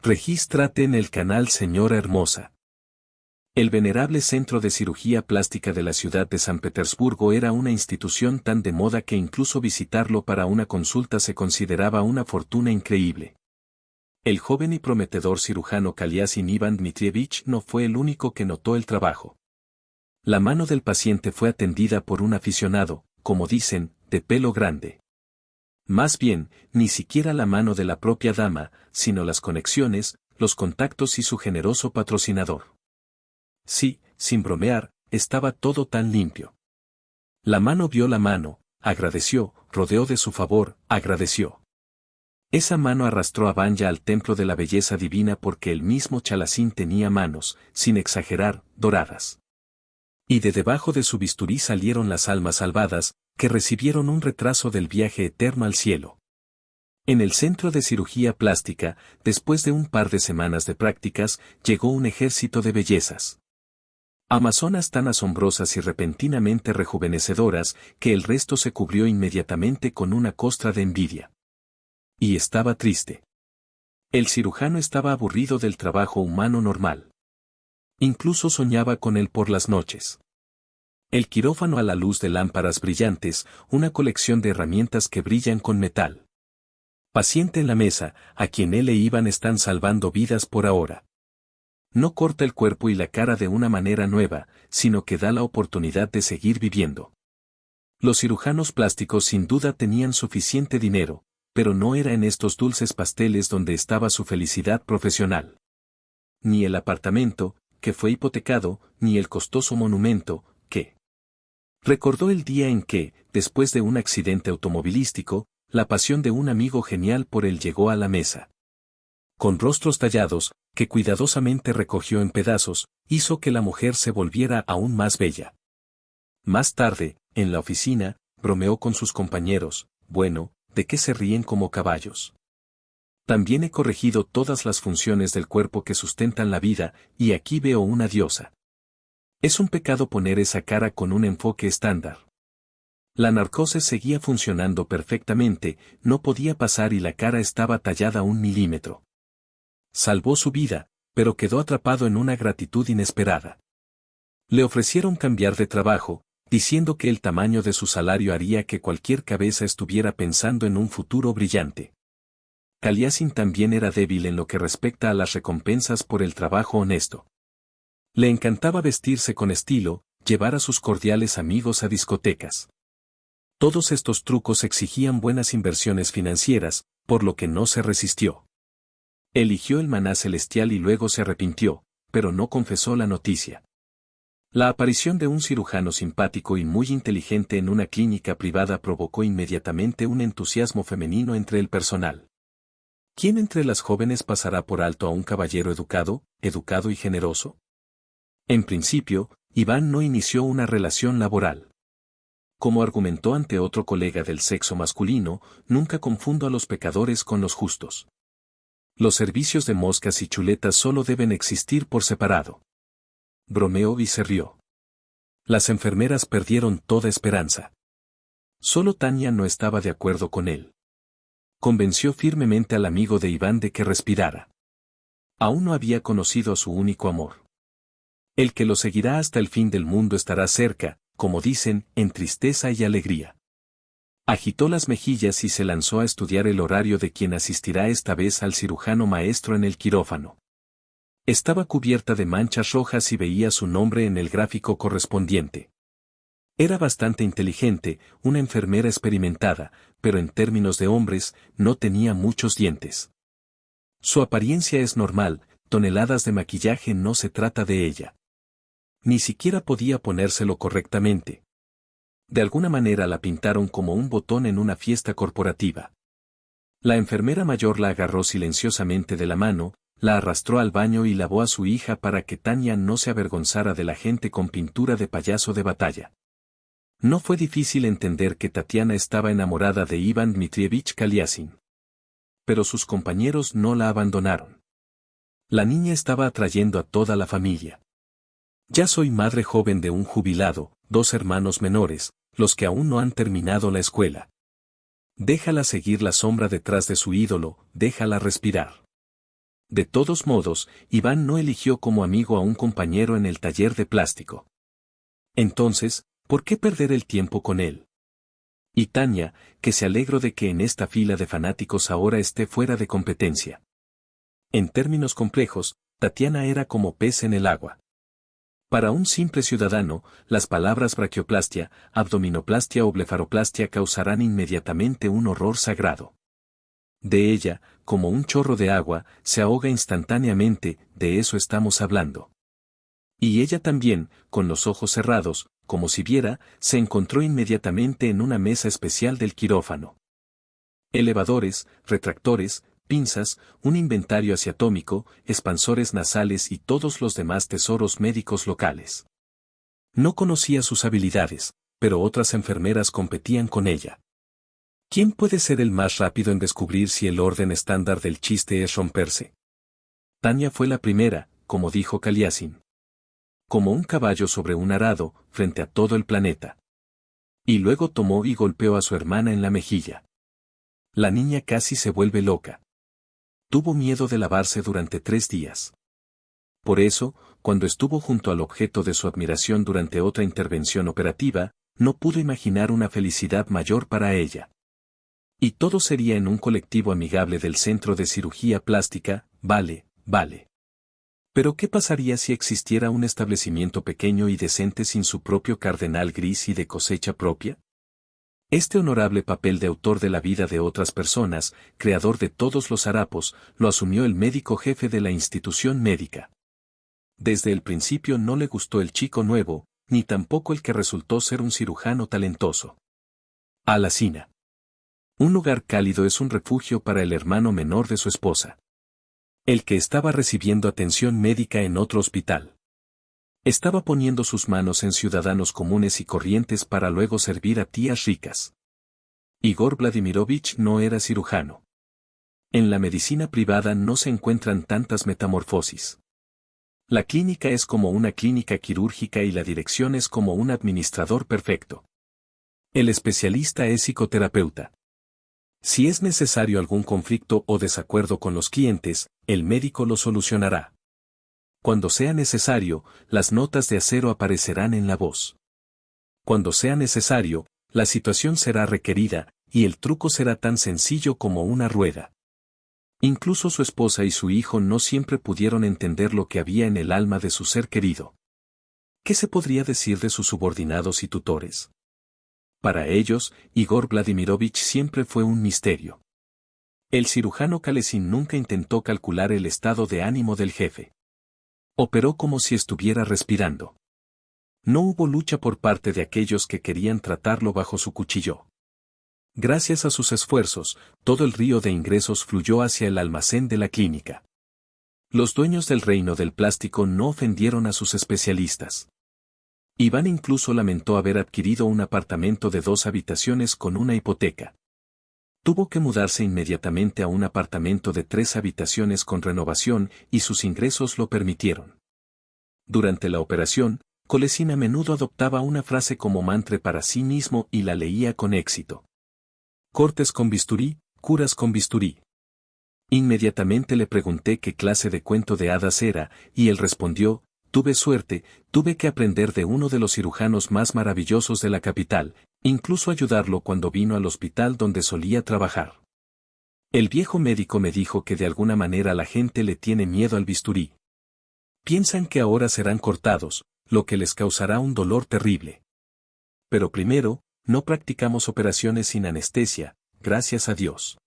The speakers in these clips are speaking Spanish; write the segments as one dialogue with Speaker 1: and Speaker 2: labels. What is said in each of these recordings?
Speaker 1: Regístrate en el canal Señora Hermosa. El venerable Centro de Cirugía Plástica de la ciudad de San Petersburgo era una institución tan de moda que incluso visitarlo para una consulta se consideraba una fortuna increíble. El joven y prometedor cirujano Kaliasin Ivan Dmitrievich no fue el único que notó el trabajo. La mano del paciente fue atendida por un aficionado, como dicen, de pelo grande. Más bien, ni siquiera la mano de la propia dama, sino las conexiones, los contactos y su generoso patrocinador. Sí, sin bromear, estaba todo tan limpio. La mano vio la mano, agradeció, rodeó de su favor, agradeció. Esa mano arrastró a Vanya al templo de la belleza divina porque el mismo Chalasin tenía manos, sin exagerar, doradas. Y de debajo de su bisturí salieron las almas salvadas, que recibieron un retraso del viaje eterno al cielo. En el centro de cirugía plástica, después de un par de semanas de prácticas, llegó un ejército de bellezas. Amazonas tan asombrosas y repentinamente rejuvenecedoras, que el resto se cubrió inmediatamente con una costra de envidia. Y estaba triste. El cirujano estaba aburrido del trabajo humano normal. Incluso soñaba con él por las noches. El quirófano a la luz de lámparas brillantes, una colección de herramientas que brillan con metal. Paciente en la mesa, a quien él e Iván están salvando vidas por ahora. No corta el cuerpo y la cara de una manera nueva, sino que da la oportunidad de seguir viviendo. Los cirujanos plásticos sin duda tenían suficiente dinero, pero no era en estos dulces pasteles donde estaba su felicidad profesional. Ni el apartamento, que fue hipotecado, ni el costoso monumento, que recordó el día en que, después de un accidente automovilístico, la pasión de un amigo genial por él llegó a la mesa. Con rostros tallados, que cuidadosamente recogió en pedazos, hizo que la mujer se volviera aún más bella. Más tarde, en la oficina, bromeó con sus compañeros, bueno, ¿de qué se ríen como caballos? También he corregido todas las funciones del cuerpo que sustentan la vida, y aquí veo una diosa. Es un pecado poner esa cara con un enfoque estándar. La narcosis seguía funcionando perfectamente, no podía pasar y la cara estaba tallada 1 milímetro. Salvó su vida, pero quedó atrapado en una gratitud inesperada. Le ofrecieron cambiar de trabajo, diciendo que el tamaño de su salario haría que cualquier cabeza estuviera pensando en un futuro brillante. Kaliasin también era débil en lo que respecta a las recompensas por el trabajo honesto. Le encantaba vestirse con estilo, llevar a sus cordiales amigos a discotecas. Todos estos trucos exigían buenas inversiones financieras, por lo que no se resistió. Eligió el maná celestial y luego se arrepintió, pero no confesó la noticia. La aparición de un cirujano simpático y muy inteligente en una clínica privada provocó inmediatamente un entusiasmo femenino entre el personal. ¿Quién entre las jóvenes pasará por alto a un caballero educado y generoso? En principio, Iván no inició una relación laboral. Como argumentó ante otro colega del sexo masculino, nunca confundo a los pecadores con los justos. Los servicios de moscas y chuletas solo deben existir por separado. Bromeó y se rió. Las enfermeras perdieron toda esperanza. Solo Tania no estaba de acuerdo con él. Convenció firmemente al amigo de Iván de que respirara. Aún no había conocido a su único amor. El que lo seguirá hasta el fin del mundo estará cerca, como dicen, en tristeza y alegría. Agitó las mejillas y se lanzó a estudiar el horario de quien asistirá esta vez al cirujano maestro en el quirófano. Estaba cubierta de manchas rojas y veía su nombre en el gráfico correspondiente. Era bastante inteligente, una enfermera experimentada, pero en términos de hombres, no tenía muchos dientes. Su apariencia es normal, toneladas de maquillaje no se trata de ella. Ni siquiera podía ponérselo correctamente. De alguna manera la pintaron como un botón en una fiesta corporativa. La enfermera mayor la agarró silenciosamente de la mano, la arrastró al baño y lavó a su hija para que Tania no se avergonzara de la gente con pintura de payaso de batalla. No fue difícil entender que Tatiana estaba enamorada de Iván Dmitrievich Kaliasin. Pero sus compañeros no la abandonaron. La niña estaba atrayendo a toda la familia. Ya soy madre joven de un jubilado, 2 hermanos menores, los que aún no han terminado la escuela. Déjala seguir la sombra detrás de su ídolo, déjala respirar. De todos modos, Iván no eligió como amigo a un compañero en el taller de plástico. Entonces, ¿por qué perder el tiempo con él? Y Tania, que se alegró de que en esta fila de fanáticos ahora esté fuera de competencia. En términos complejos, Tatiana era como pez en el agua. Para un simple ciudadano, las palabras braquioplastia, abdominoplastia o blefaroplastia causarán inmediatamente un horror sagrado. De ella, como un chorro de agua, se ahoga instantáneamente, de eso estamos hablando. Y ella también, con los ojos cerrados, como si viera, se encontró inmediatamente en una mesa especial del quirófano. Elevadores, retractores, pinzas, un inventario asiatómico, expansores nasales y todos los demás tesoros médicos locales. No conocía sus habilidades, pero otras enfermeras competían con ella. ¿Quién puede ser el más rápido en descubrir si el orden estándar del chiste es romperse? Tania fue la primera, como dijo Kaliasin. Como un caballo sobre un arado, frente a todo el planeta. Y luego tomó y golpeó a su hermana en la mejilla. La niña casi se vuelve loca. Tuvo miedo de lavarse durante 3 días. Por eso, cuando estuvo junto al objeto de su admiración durante otra intervención operativa, no pudo imaginar una felicidad mayor para ella. Y todo sería en un colectivo amigable del Centro de Cirugía Plástica, vale. Pero ¿qué pasaría si existiera un establecimiento pequeño y decente sin su propio cardenal gris y de cosecha propia? Este honorable papel de autor de la vida de otras personas, creador de todos los harapos, lo asumió el médico jefe de la institución médica. Desde el principio no le gustó el chico nuevo, ni tampoco el que resultó ser un cirujano talentoso. Alacina. Un lugar cálido es un refugio para el hermano menor de su esposa. El que estaba recibiendo atención médica en otro hospital. Estaba poniendo sus manos en ciudadanos comunes y corrientes para luego servir a tías ricas. Igor Vladimirovich no era cirujano. En la medicina privada no se encuentran tantas metamorfosis. La clínica es como una clínica quirúrgica y la dirección es como un administrador perfecto. El especialista es psicoterapeuta. Si es necesario algún conflicto o desacuerdo con los clientes, el médico lo solucionará. Cuando sea necesario, las notas de acero aparecerán en la voz. Cuando sea necesario, la situación será requerida, y el truco será tan sencillo como una rueda. Incluso su esposa y su hijo no siempre pudieron entender lo que había en el alma de su ser querido. ¿Qué se podría decir de sus subordinados y tutores? Para ellos, Igor Vladimirovich siempre fue un misterio. El cirujano Kalesin nunca intentó calcular el estado de ánimo del jefe. Operó como si estuviera respirando. No hubo lucha por parte de aquellos que querían tratarlo bajo su cuchillo. Gracias a sus esfuerzos, todo el río de ingresos fluyó hacia el almacén de la clínica. Los dueños del reino del plástico no ofendieron a sus especialistas. Iván incluso lamentó haber adquirido un apartamento de 2 habitaciones con una hipoteca. Tuvo que mudarse inmediatamente a un apartamento de 3 habitaciones con renovación y sus ingresos lo permitieron. Durante la operación, Kalesin a menudo adoptaba una frase como mantra para sí mismo y la leía con éxito. Cortes con bisturí, curas con bisturí. Inmediatamente le pregunté qué clase de cuento de hadas era, y él respondió, tuve suerte, tuve que aprender de uno de los cirujanos más maravillosos de la capital, incluso ayudarlo cuando vino al hospital donde solía trabajar. El viejo médico me dijo que de alguna manera la gente le tiene miedo al bisturí. Piensan que ahora serán cortados, lo que les causará un dolor terrible. Pero primero, no practicamos operaciones sin anestesia, gracias a Dios.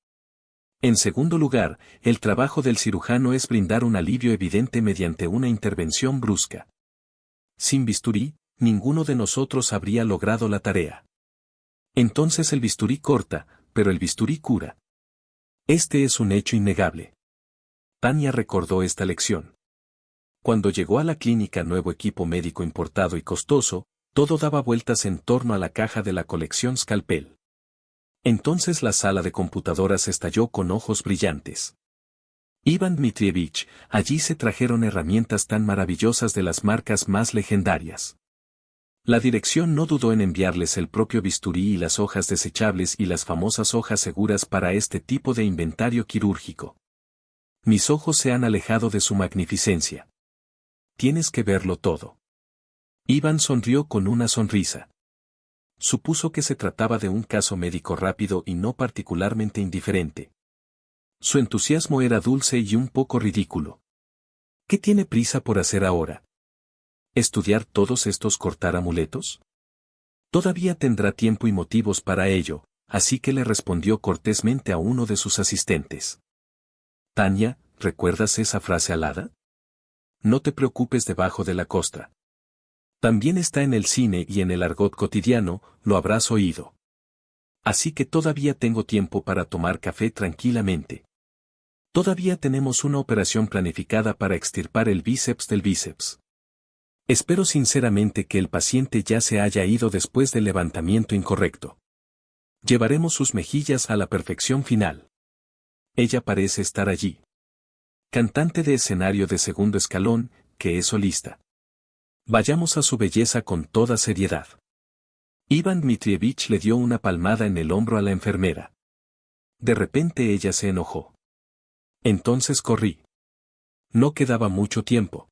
Speaker 1: En segundo lugar, el trabajo del cirujano es brindar un alivio evidente mediante una intervención brusca. Sin bisturí, ninguno de nosotros habría logrado la tarea. Entonces el bisturí corta, pero el bisturí cura. Este es un hecho innegable. Tania recordó esta lección. Cuando llegó a la clínica nuevo equipo médico importado y costoso, todo daba vueltas en torno a la caja de la colección Scalpel. Entonces la sala de computadoras estalló con ojos brillantes. Iván Dmitrievich, allí se trajeron herramientas tan maravillosas de las marcas más legendarias. La dirección no dudó en enviarles el propio bisturí y las hojas desechables y las famosas hojas seguras para este tipo de inventario quirúrgico. Mis ojos se han alejado de su magnificencia. Tienes que verlo todo. Iván sonrió con una sonrisa. Supuso que se trataba de un caso médico rápido y no particularmente indiferente. Su entusiasmo era dulce y un poco ridículo. ¿Qué tiene prisa por hacer ahora? ¿Estudiar todos estos cortaramuletos? Todavía tendrá tiempo y motivos para ello, así que le respondió cortésmente a uno de sus asistentes. Tania, ¿recuerdas esa frase alada? No te preocupes debajo de la costra. También está en el cine y en el argot cotidiano, lo habrás oído. Así que todavía tengo tiempo para tomar café tranquilamente. Todavía tenemos una operación planificada para extirpar el bíceps del bíceps. Espero sinceramente que el paciente ya se haya ido después del levantamiento incorrecto. Llevaremos sus mejillas a la perfección final. Ella parece estar allí. Cantante de escenario de segundo escalón, que es solista. Vayamos a su belleza con toda seriedad. Iván Dmitrievich le dio una palmada en el hombro a la enfermera. De repente ella se enojó. Entonces corrí. No quedaba mucho tiempo.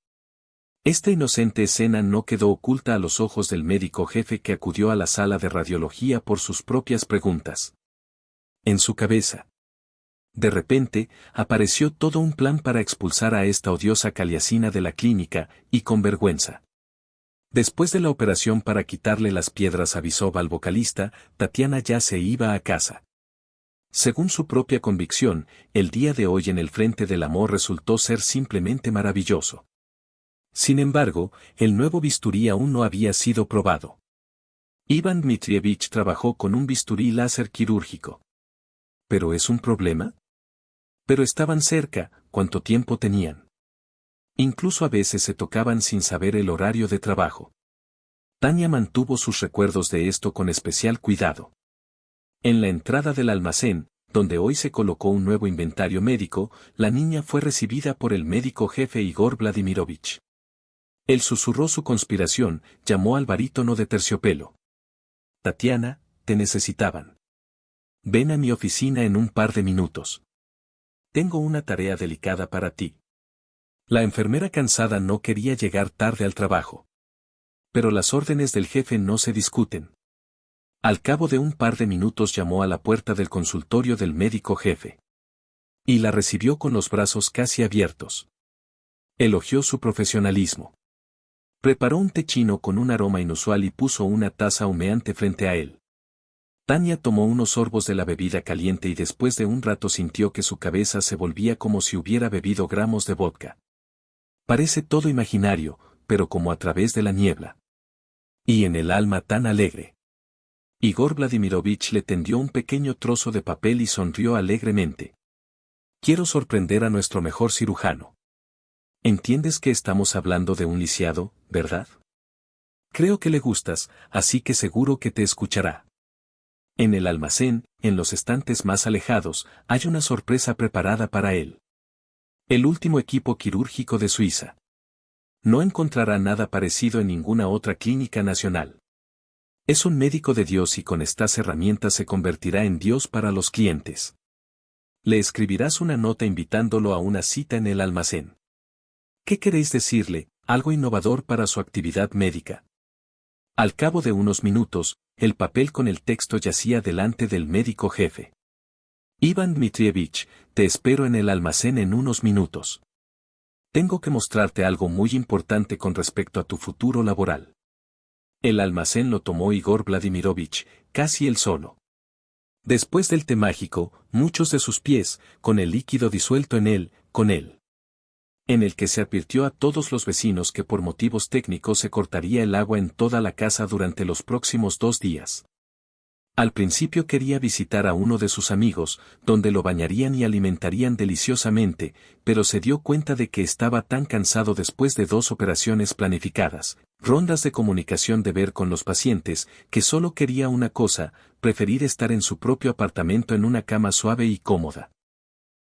Speaker 1: Esta inocente escena no quedó oculta a los ojos del médico jefe que acudió a la sala de radiología por sus propias preguntas. En su cabeza. De repente, apareció todo un plan para expulsar a esta odiosa caliacina de la clínica, y con vergüenza. Después de la operación para quitarle las piedras a Visov al vocalista, Tatiana ya se iba a casa. Según su propia convicción, el día de hoy en el frente del amor resultó ser simplemente maravilloso. Sin embargo, el nuevo bisturí aún no había sido probado. Iván Dmitrievich trabajó con un bisturí láser quirúrgico. ¿Pero es un problema? Pero estaban cerca, ¿cuánto tiempo tenían? Incluso a veces se tocaban sin saber el horario de trabajo. Tania mantuvo sus recuerdos de esto con especial cuidado. En la entrada del almacén, donde hoy se colocó un nuevo inventario médico, la niña fue recibida por el médico jefe Igor Vladimirovich. Él susurró su conspiración, llamó al barítono de terciopelo. Tatiana, te necesitaban. Ven a mi oficina en un par de minutos. Tengo una tarea delicada para ti. La enfermera cansada no quería llegar tarde al trabajo. Pero las órdenes del jefe no se discuten. Al cabo de un par de minutos llamó a la puerta del consultorio del médico jefe. Y la recibió con los brazos casi abiertos. Elogió su profesionalismo. Preparó un té chino con un aroma inusual y puso una taza humeante frente a él. Tania tomó unos sorbos de la bebida caliente y después de un rato sintió que su cabeza se volvía como si hubiera bebido gramos de vodka. Parece todo imaginario, pero como a través de la niebla. Y en el alma tan alegre. Igor Vladimirovich le tendió un pequeño trozo de papel y sonrió alegremente. Quiero sorprender a nuestro mejor cirujano. ¿Entiendes que estamos hablando de un lisiado, verdad? Creo que le gustas, así que seguro que te escuchará. En el almacén, en los estantes más alejados, hay una sorpresa preparada para él. El último equipo quirúrgico de Suiza. No encontrará nada parecido en ninguna otra clínica nacional. Es un médico de Dios y con estas herramientas se convertirá en Dios para los clientes. Le escribirás una nota invitándolo a una cita en el almacén. ¿Qué queréis decirle? Algo innovador para su actividad médica. Al cabo de unos minutos, el papel con el texto yacía delante del médico jefe. Iván Dmitrievich, te espero en el almacén en unos minutos. Tengo que mostrarte algo muy importante con respecto a tu futuro laboral. El almacén lo tomó Igor Vladimirovich, casi él solo. Después del té mágico, muchos de sus pies, con el líquido disuelto en él, en el que se advirtió a todos los vecinos que por motivos técnicos se cortaría el agua en toda la casa durante los próximos 2 días. Al principio quería visitar a uno de sus amigos, donde lo bañarían y alimentarían deliciosamente, pero se dio cuenta de que estaba tan cansado después de 2 operaciones planificadas, rondas de comunicación de ver con los pacientes, que solo quería una cosa, preferir estar en su propio apartamento en una cama suave y cómoda.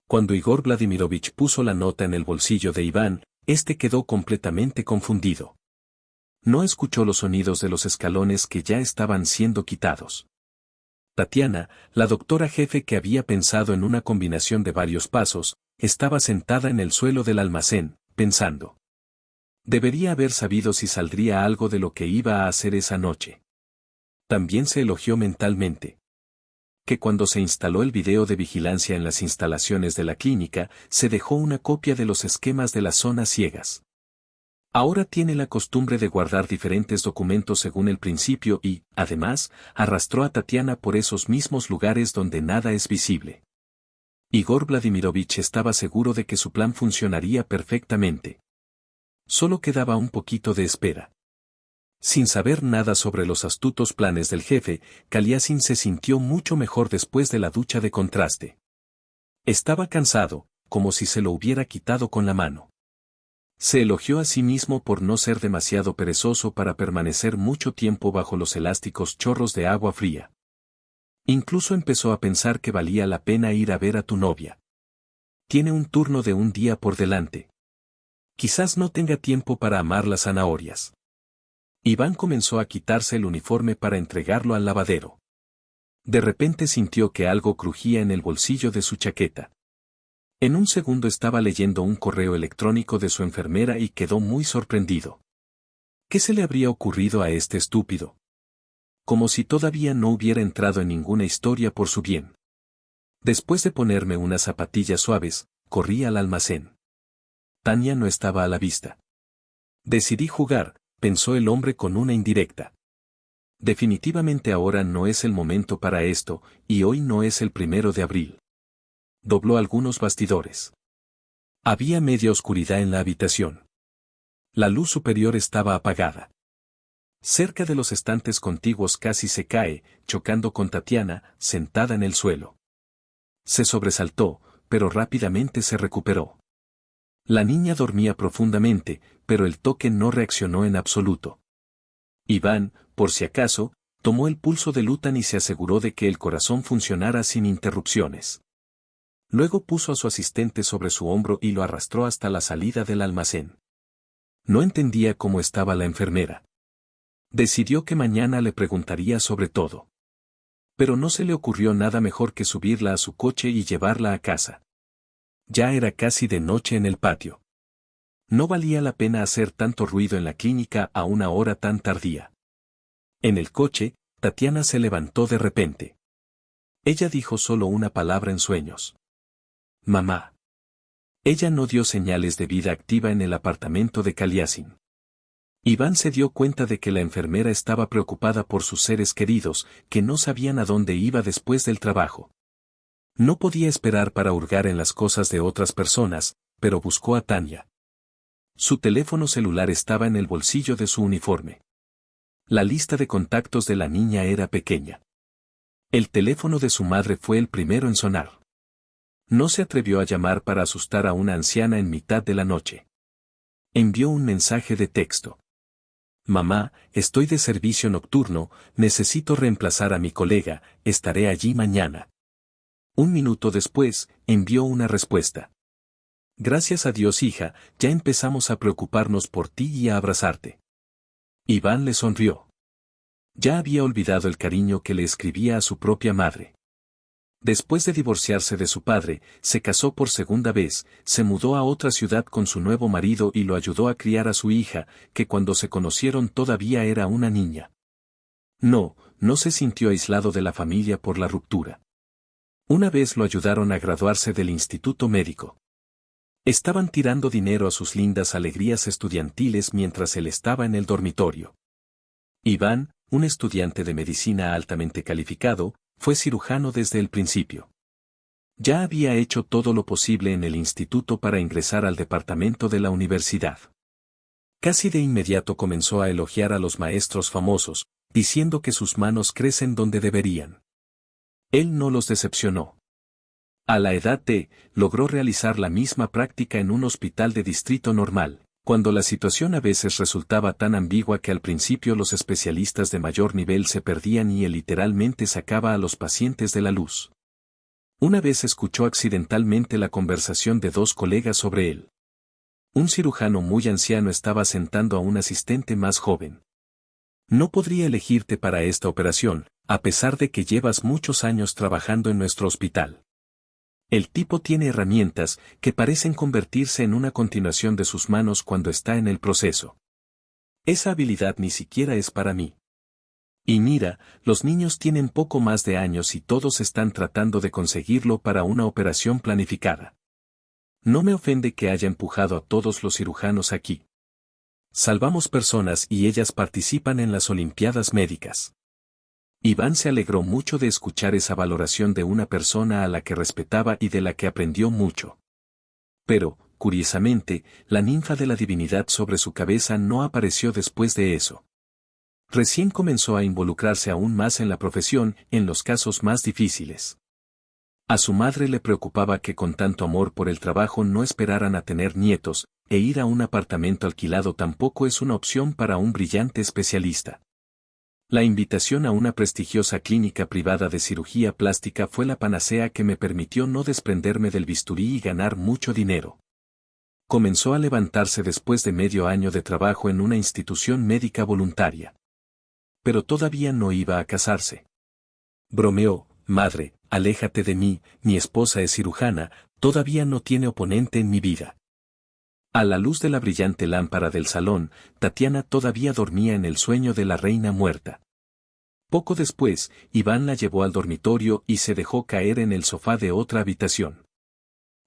Speaker 1: Cuando Igor Vladimirovich puso la nota en el bolsillo de Iván, este quedó completamente confundido. No escuchó los sonidos de los escalones que ya estaban siendo quitados. Tatiana, la doctora jefe que había pensado en una combinación de varios pasos, estaba sentada en el suelo del almacén, pensando. Debería haber sabido si saldría algo de lo que iba a hacer esa noche. También se elogió mentalmente. Que cuando se instaló el video de vigilancia en las instalaciones de la clínica, se dejó una copia de los esquemas de las zonas ciegas. Ahora tiene la costumbre de guardar diferentes documentos según el principio y, además, arrastró a Tatiana por esos mismos lugares donde nada es visible. Igor Vladimirovich estaba seguro de que su plan funcionaría perfectamente. Solo quedaba un poquito de espera. Sin saber nada sobre los astutos planes del jefe, Kaliasin se sintió mucho mejor después de la ducha de contraste. Estaba cansado, como si se lo hubiera quitado con la mano. Se elogió a sí mismo por no ser demasiado perezoso para permanecer mucho tiempo bajo los elásticos chorros de agua fría. Incluso empezó a pensar que valía la pena ir a ver a tu novia. Tiene un turno de un día por delante. Quizás no tenga tiempo para amar las zanahorias. Iván comenzó a quitarse el uniforme para entregarlo al lavadero. De repente sintió que algo crujía en el bolsillo de su chaqueta. En un segundo estaba leyendo un correo electrónico de su enfermera y quedó muy sorprendido. ¿Qué se le habría ocurrido a este estúpido? Como si todavía no hubiera entrado en ninguna historia por su bien. Después de ponerme unas zapatillas suaves, corrí al almacén. Tania no estaba a la vista. Decidí jugar, pensó el hombre con una indirecta. Definitivamente ahora no es el momento para esto, y hoy no es el 1 de abril. Dobló algunos bastidores. Había media oscuridad en la habitación. La luz superior estaba apagada. Cerca de los estantes contiguos casi se cae, chocando con Tatiana, sentada en el suelo. Se sobresaltó, pero rápidamente se recuperó. La niña dormía profundamente, pero el toque no reaccionó en absoluto. Iván, por si acaso, tomó el pulso de Lutan y se aseguró de que el corazón funcionara sin interrupciones. Luego puso a su asistente sobre su hombro y lo arrastró hasta la salida del almacén. No entendía cómo estaba la enfermera. Decidió que mañana le preguntaría sobre todo. Pero no se le ocurrió nada mejor que subirla a su coche y llevarla a casa. Ya era casi de noche en el patio. No valía la pena hacer tanto ruido en la clínica a una hora tan tardía. En el coche, Tatiana se levantó de repente. Ella dijo solo una palabra en sueños. Mamá. Ella no dio señales de vida activa en el apartamento de Kaliasin. Iván se dio cuenta de que la enfermera estaba preocupada por sus seres queridos, que no sabían a dónde iba después del trabajo. No podía esperar para hurgar en las cosas de otras personas, pero buscó a Tania. Su teléfono celular estaba en el bolsillo de su uniforme. La lista de contactos de la niña era pequeña. El teléfono de su madre fue el primero en sonar. No se atrevió a llamar para asustar a una anciana en mitad de la noche. Envió un mensaje de texto. Mamá, estoy de servicio nocturno, necesito reemplazar a mi colega, estaré allí mañana. Un minuto después, envió una respuesta. Gracias a Dios, hija, ya empezamos a preocuparnos por ti y a abrazarte. Iván le sonrió. Ya había olvidado el cariño que le escribía a su propia madre. Después de divorciarse de su padre, se casó por segunda vez, se mudó a otra ciudad con su nuevo marido y lo ayudó a criar a su hija, que cuando se conocieron todavía era una niña. No se sintió aislado de la familia por la ruptura. Una vez lo ayudaron a graduarse del instituto médico. Estaban tirando dinero a sus lindas alegrías estudiantiles mientras él estaba en el dormitorio. Iván, un estudiante de medicina altamente calificado, fue cirujano desde el principio. Ya había hecho todo lo posible en el instituto para ingresar al departamento de la universidad. Casi de inmediato comenzó a elogiar a los maestros famosos, diciendo que sus manos crecen donde deberían. Él no los decepcionó. A la edad de, logró realizar la misma práctica en un hospital de distrito normal, cuando la situación a veces resultaba tan ambigua que al principio los especialistas de mayor nivel se perdían y él literalmente sacaba a los pacientes de la luz. Una vez escuchó accidentalmente la conversación de dos colegas sobre él. Un cirujano muy anciano estaba sentando a un asistente más joven. No podría elegirte para esta operación, a pesar de que llevas muchos años trabajando en nuestro hospital. El tipo tiene herramientas que parecen convertirse en una continuación de sus manos cuando está en el proceso. Esa habilidad ni siquiera es para mí. Y mira, los niños tienen poco más de años y todos están tratando de conseguirlo para una operación planificada. No me ofende que haya empujado a todos los cirujanos aquí. Salvamos personas y ellas participan en las Olimpiadas médicas. Iván se alegró mucho de escuchar esa valoración de una persona a la que respetaba y de la que aprendió mucho. Pero, curiosamente, la ninfa de la divinidad sobre su cabeza no apareció después de eso. Recién comenzó a involucrarse aún más en la profesión, en los casos más difíciles. A su madre le preocupaba que con tanto amor por el trabajo no esperaran a tener nietos, e ir a un apartamento alquilado tampoco es una opción para un brillante especialista. La invitación a una prestigiosa clínica privada de cirugía plástica fue la panacea que me permitió no desprenderme del bisturí y ganar mucho dinero. Comenzó a levantarse después de medio año de trabajo en una institución médica voluntaria. Pero todavía no iba a casarse. Bromeó: madre, aléjate de mí, mi esposa es cirujana, todavía no tiene oponente en mi vida. A la luz de la brillante lámpara del salón, Tatiana todavía dormía en el sueño de la reina muerta. Poco después, Iván la llevó al dormitorio y se dejó caer en el sofá de otra habitación.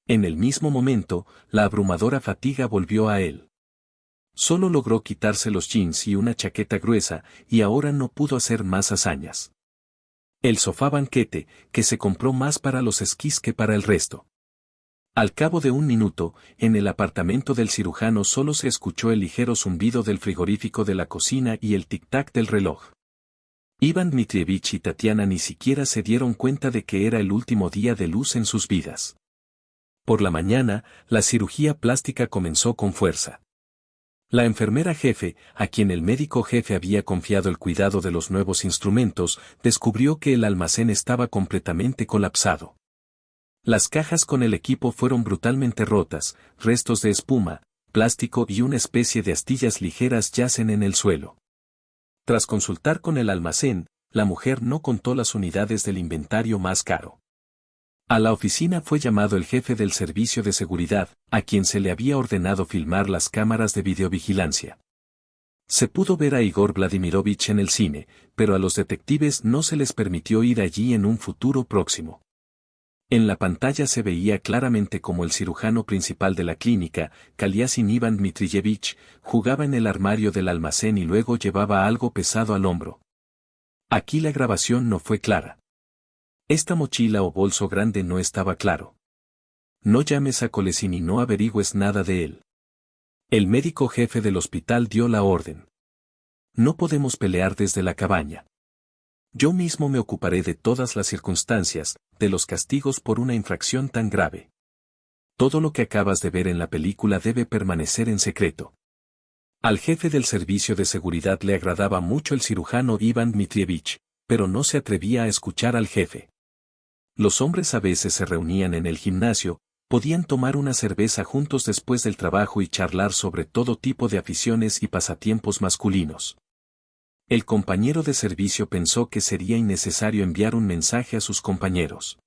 Speaker 1: En el mismo momento, la abrumadora fatiga volvió a él. Solo logró quitarse los jeans y una chaqueta gruesa, y ahora no pudo hacer más hazañas. El sofá banquete, que se compró más para los esquís que para el resto. Al cabo de un minuto, en el apartamento del cirujano solo se escuchó el ligero zumbido del frigorífico de la cocina y el tic-tac del reloj. Iván Dmitrievich y Tatiana ni siquiera se dieron cuenta de que era el último día de luz en sus vidas. Por la mañana, la cirugía plástica comenzó con fuerza. La enfermera jefe, a quien el médico jefe había confiado el cuidado de los nuevos instrumentos, descubrió que el almacén estaba completamente colapsado. Las cajas con el equipo fueron brutalmente rotas, restos de espuma, plástico y una especie de astillas ligeras yacen en el suelo. Tras consultar con el almacén, la mujer no contó las unidades del inventario más caro. A la oficina fue llamado el jefe del servicio de seguridad, a quien se le había ordenado filmar las cámaras de videovigilancia. Se pudo ver a Igor Vladimirovich en el cine, pero a los detectives no se les permitió ir allí en un futuro próximo. En la pantalla se veía claramente cómo el cirujano principal de la clínica, Kaliasin Iván Dmitrievich, jugaba en el armario del almacén y luego llevaba algo pesado al hombro. Aquí la grabación no fue clara. Esta mochila o bolso grande no estaba claro. No llames a Kolesin y no averigües nada de él. El médico jefe del hospital dio la orden. No podemos pelear desde la cabaña. Yo mismo me ocuparé de todas las circunstancias, de los castigos por una infracción tan grave. Todo lo que acabas de ver en la película debe permanecer en secreto. Al jefe del servicio de seguridad le agradaba mucho el cirujano Iván Dmitrievich, pero no se atrevía a escuchar al jefe. Los hombres a veces se reunían en el gimnasio, podían tomar una cerveza juntos después del trabajo y charlar sobre todo tipo de aficiones y pasatiempos masculinos. El compañero de servicio pensó que sería innecesario enviar un mensaje a sus compañeros.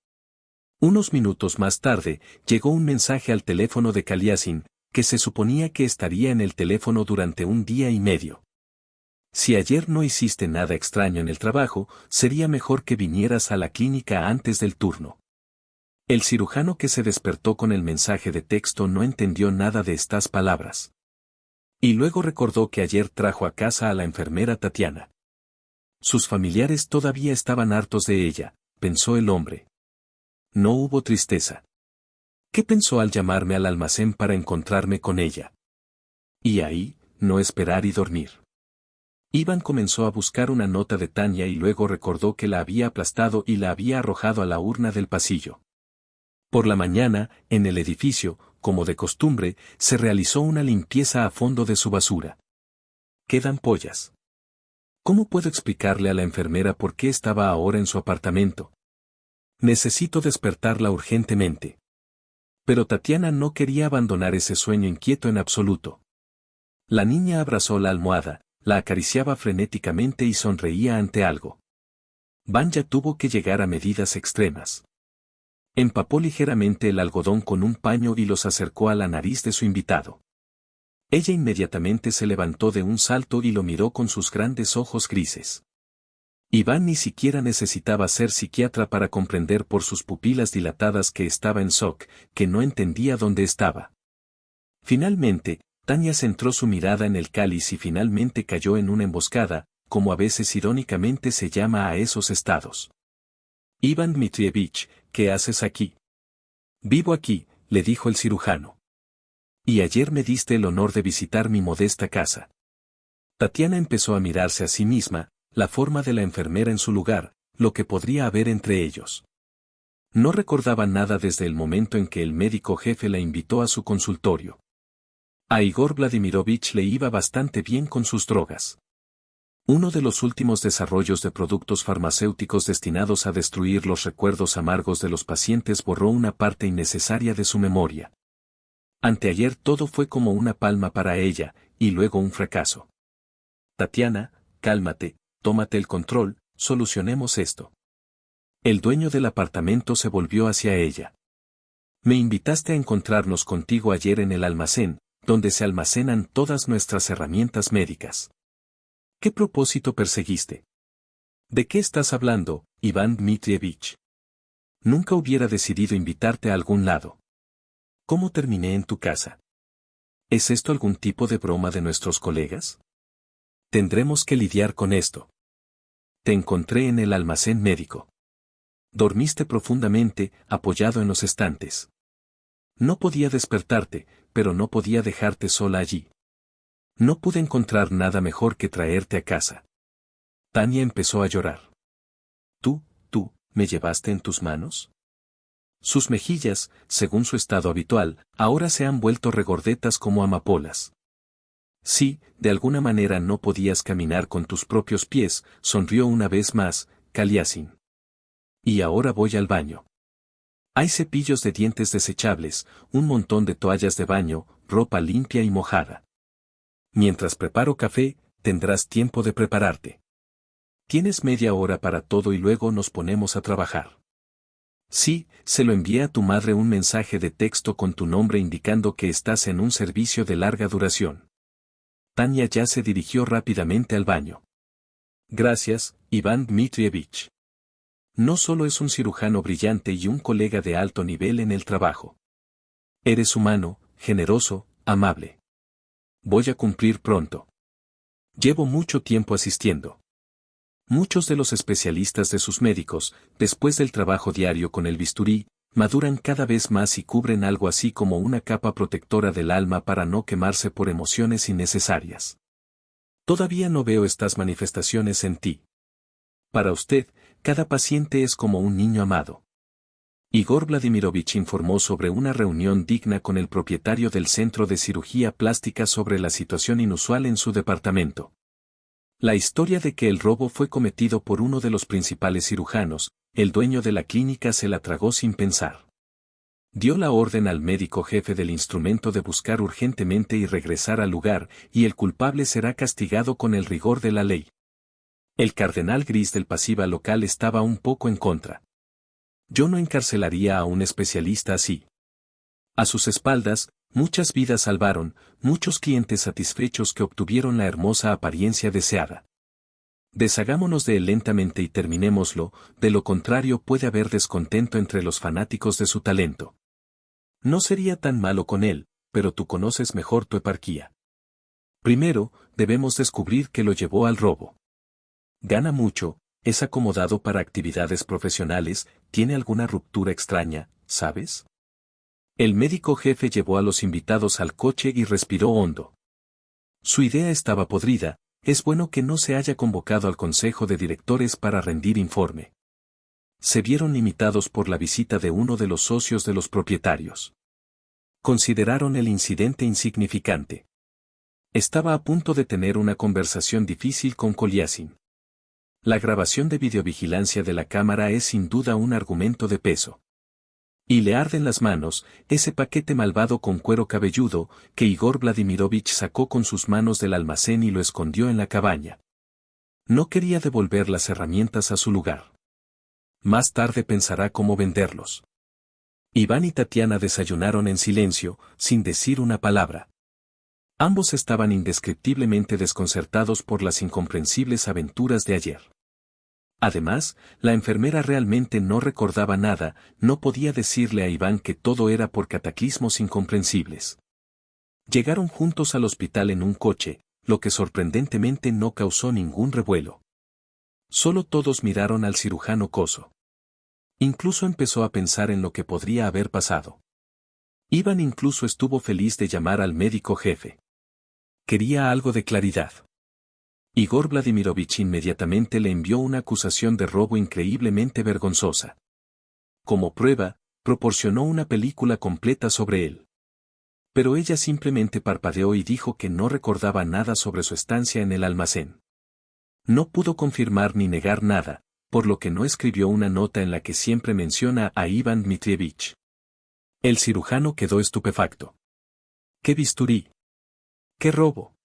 Speaker 1: Unos minutos más tarde, llegó un mensaje al teléfono de Kaliasin, que se suponía que estaría en el teléfono durante un día y medio. Si ayer no hiciste nada extraño en el trabajo, sería mejor que vinieras a la clínica antes del turno. El cirujano que se despertó con el mensaje de texto no entendió nada de estas palabras. Y luego recordó que ayer trajo a casa a la enfermera Tatiana. Sus familiares todavía estaban hartos de ella, pensó el hombre. No hubo tristeza. ¿Qué pensó al llamarme al almacén para encontrarme con ella? Y ahí, no esperar y dormir. Iván comenzó a buscar una nota de Tania y luego recordó que la había aplastado y la había arrojado a la urna del pasillo. Por la mañana, en el edificio, como de costumbre, se realizó una limpieza a fondo de su basura. Quedan pollas. ¿Cómo puedo explicarle a la enfermera por qué estaba ahora en su apartamento? Necesito despertarla urgentemente. Pero Tatiana no quería abandonar ese sueño inquieto en absoluto. La niña abrazó la almohada, la acariciaba frenéticamente y sonreía ante algo. Vanya tuvo que llegar a medidas extremas. Empapó ligeramente el algodón con un paño y los acercó a la nariz de su invitado. Ella inmediatamente se levantó de un salto y lo miró con sus grandes ojos grises. Iván ni siquiera necesitaba ser psiquiatra para comprender por sus pupilas dilatadas que estaba en shock, que no entendía dónde estaba. Finalmente, Tania centró su mirada en el cáliz y finalmente cayó en una emboscada, como a veces irónicamente se llama a esos estados. Iván Dmitrievich, ¿qué haces aquí? Vivo aquí, le dijo el cirujano. Y ayer me diste el honor de visitar mi modesta casa. Tatiana empezó a mirarse a sí misma, la forma de la enfermera en su lugar, lo que podría haber entre ellos. No recordaba nada desde el momento en que el médico jefe la invitó a su consultorio. A Igor Vladimirovich le iba bastante bien con sus drogas. Uno de los últimos desarrollos de productos farmacéuticos destinados a destruir los recuerdos amargos de los pacientes borró una parte innecesaria de su memoria. Anteayer todo fue como una palma para ella, y luego un fracaso. Tatiana, cálmate, tómate el control, solucionemos esto. El dueño del apartamento se volvió hacia ella. Me invitaste a encontrarnos contigo ayer en el almacén, donde se almacenan todas nuestras herramientas médicas. ¿Qué propósito perseguiste? ¿De qué estás hablando, Iván Dmitrievich? Nunca hubiera decidido invitarte a algún lado. ¿Cómo terminé en tu casa? ¿Es esto algún tipo de broma de nuestros colegas? Tendremos que lidiar con esto. Te encontré en el almacén médico. Dormiste profundamente, apoyado en los estantes. No podía despertarte, pero no podía dejarte sola allí. No pude encontrar nada mejor que traerte a casa. Tania empezó a llorar. Tú, ¿me llevaste en tus manos? Sus mejillas, según su estado habitual, ahora se han vuelto regordetas como amapolas. Sí, de alguna manera no podías caminar con tus propios pies, sonrió una vez más, Kaliasin. Y ahora voy al baño. Hay cepillos de dientes desechables, un montón de toallas de baño, ropa limpia y mojada. Mientras preparo café, tendrás tiempo de prepararte. Tienes media hora para todo y luego nos ponemos a trabajar. Sí, se lo envié a tu madre un mensaje de texto con tu nombre indicando que estás en un servicio de larga duración. Tania ya se dirigió rápidamente al baño. Gracias, Iván Dmitrievich. No solo es un cirujano brillante y un colega de alto nivel en el trabajo. Eres humano, generoso, amable. Voy a cumplir pronto. Llevo mucho tiempo asistiendo. Muchos de los especialistas de sus médicos, después del trabajo diario con el bisturí, maduran cada vez más y cubren algo así como una capa protectora del alma para no quemarse por emociones innecesarias. Todavía no veo estas manifestaciones en ti. Para usted, cada paciente es como un niño amado. Igor Vladimirovich informó sobre una reunión digna con el propietario del centro de cirugía plástica sobre la situación inusual en su departamento. La historia de que el robo fue cometido por uno de los principales cirujanos, el dueño de la clínica se la tragó sin pensar. Dio la orden al médico jefe del instrumento de buscar urgentemente y regresar al lugar, y el culpable será castigado con el rigor de la ley. El cardenal gris del pasiva local estaba un poco en contra. Yo no encarcelaría a un especialista así. A sus espaldas, muchas vidas salvaron, muchos clientes satisfechos que obtuvieron la hermosa apariencia deseada. Deshagámonos de él lentamente y terminémoslo, de lo contrario puede haber descontento entre los fanáticos de su talento. No sería tan malo con él, pero tú conoces mejor tu eparquía. Primero, debemos descubrir qué lo llevó al robo. Gana mucho, es acomodado para actividades profesionales, tiene alguna ruptura extraña, ¿sabes? El médico jefe llevó a los invitados al coche y respiró hondo. Su idea estaba podrida, es bueno que no se haya convocado al consejo de directores para rendir informe. Se vieron limitados por la visita de uno de los socios de los propietarios. Consideraron el incidente insignificante. Estaba a punto de tener una conversación difícil con Koliasin. La grabación de videovigilancia de la cámara es sin duda un argumento de peso. Y le arden las manos, ese paquete malvado con cuero cabelludo, que Igor Vladimirovich sacó con sus manos del almacén y lo escondió en la cabaña. No quería devolver las herramientas a su lugar. Más tarde pensará cómo venderlos. Iván y Tatiana desayunaron en silencio, sin decir una palabra. Ambos estaban indescriptiblemente desconcertados por las incomprensibles aventuras de ayer. Además, la enfermera realmente no recordaba nada, no podía decirle a Iván que todo era por cataclismos incomprensibles. Llegaron juntos al hospital en un coche, lo que sorprendentemente no causó ningún revuelo. Solo todos miraron al cirujano Coso. Incluso empezó a pensar en lo que podría haber pasado. Iván incluso estuvo feliz de llamar al médico jefe. Quería algo de claridad. Igor Vladimirovich inmediatamente le envió una acusación de robo increíblemente vergonzosa. Como prueba, proporcionó una película completa sobre él. Pero ella simplemente parpadeó y dijo que no recordaba nada sobre su estancia en el almacén. No pudo confirmar ni negar nada, por lo que no escribió una nota en la que siempre menciona a Iván Dmitrievich. El cirujano quedó estupefacto. ¿Qué bisturí? ¿Qué robo?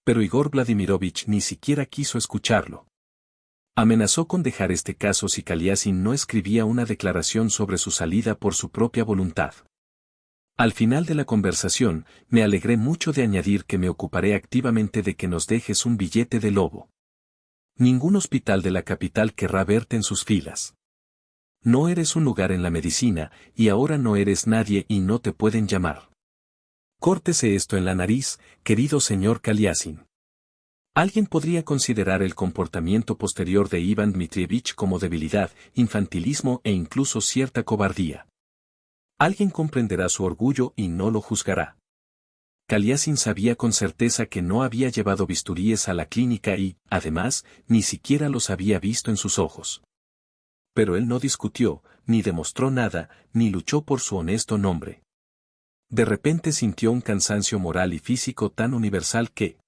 Speaker 1: Pero Igor Vladimirovich ni siquiera quiso escucharlo. Amenazó con dejar este caso si Kaliasin no escribía una declaración sobre su salida por su propia voluntad. Al final de la conversación, me alegré mucho de añadir que me ocuparé activamente de que nos dejes un billete de lobo. Ningún hospital de la capital querrá verte en sus filas. No eres un lugar en la medicina, y ahora no eres nadie y no te pueden llamar. Córtese esto en la nariz, querido señor Kaliasin. Alguien podría considerar el comportamiento posterior de Iván Dmitrievich como debilidad, infantilismo e incluso cierta cobardía. Alguien comprenderá su orgullo y no lo juzgará. Kaliasin sabía con certeza que no había llevado bisturíes a la clínica y, además, ni siquiera los había visto en sus ojos. Pero él no discutió, ni demostró nada, ni luchó por su honesto nombre. De repente sintió un cansancio moral y físico tan universal que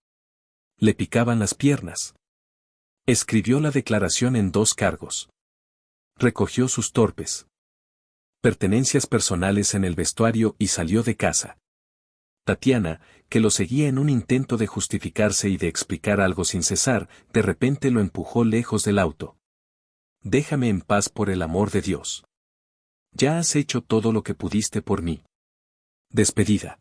Speaker 1: le picaban las piernas. Escribió la declaración en 2 cargos. Recogió sus torpes pertenencias personales en el vestuario y salió de casa. Tatiana, que lo seguía en un intento de justificarse y de explicar algo sin cesar, de repente lo empujó lejos del auto. Déjame en paz por el amor de Dios. Ya has hecho todo lo que pudiste por mí. Despedida.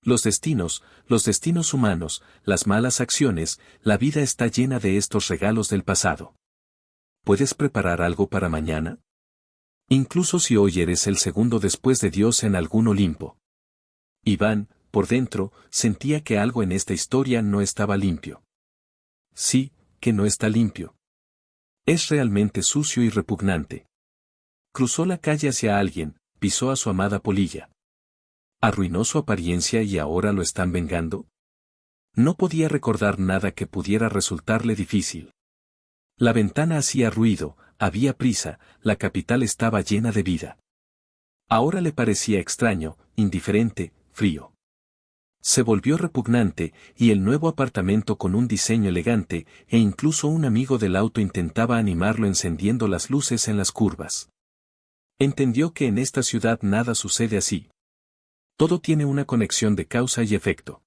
Speaker 1: Los destinos humanos, las malas acciones, la vida está llena de estos regalos del pasado. ¿Puedes preparar algo para mañana? Incluso si hoy eres el segundo después de Dios en algún Olimpo. Iván, por dentro, sentía que algo en esta historia no estaba limpio. Sí, que no está limpio. Es realmente sucio y repugnante. Cruzó la calle hacia alguien, pisó a su amada polilla. ¿Arruinó su apariencia y ahora lo están vengando? No podía recordar nada que pudiera resultarle difícil. La ventana hacía ruido, había prisa, la capital estaba llena de vida. Ahora le parecía extraño, indiferente, frío. Se volvió repugnante, y el nuevo apartamento con un diseño elegante, e incluso un amigo del auto intentaba animarlo encendiendo las luces en las curvas. Entendió que en esta ciudad nada sucede así. Todo tiene una conexión de causa y efecto.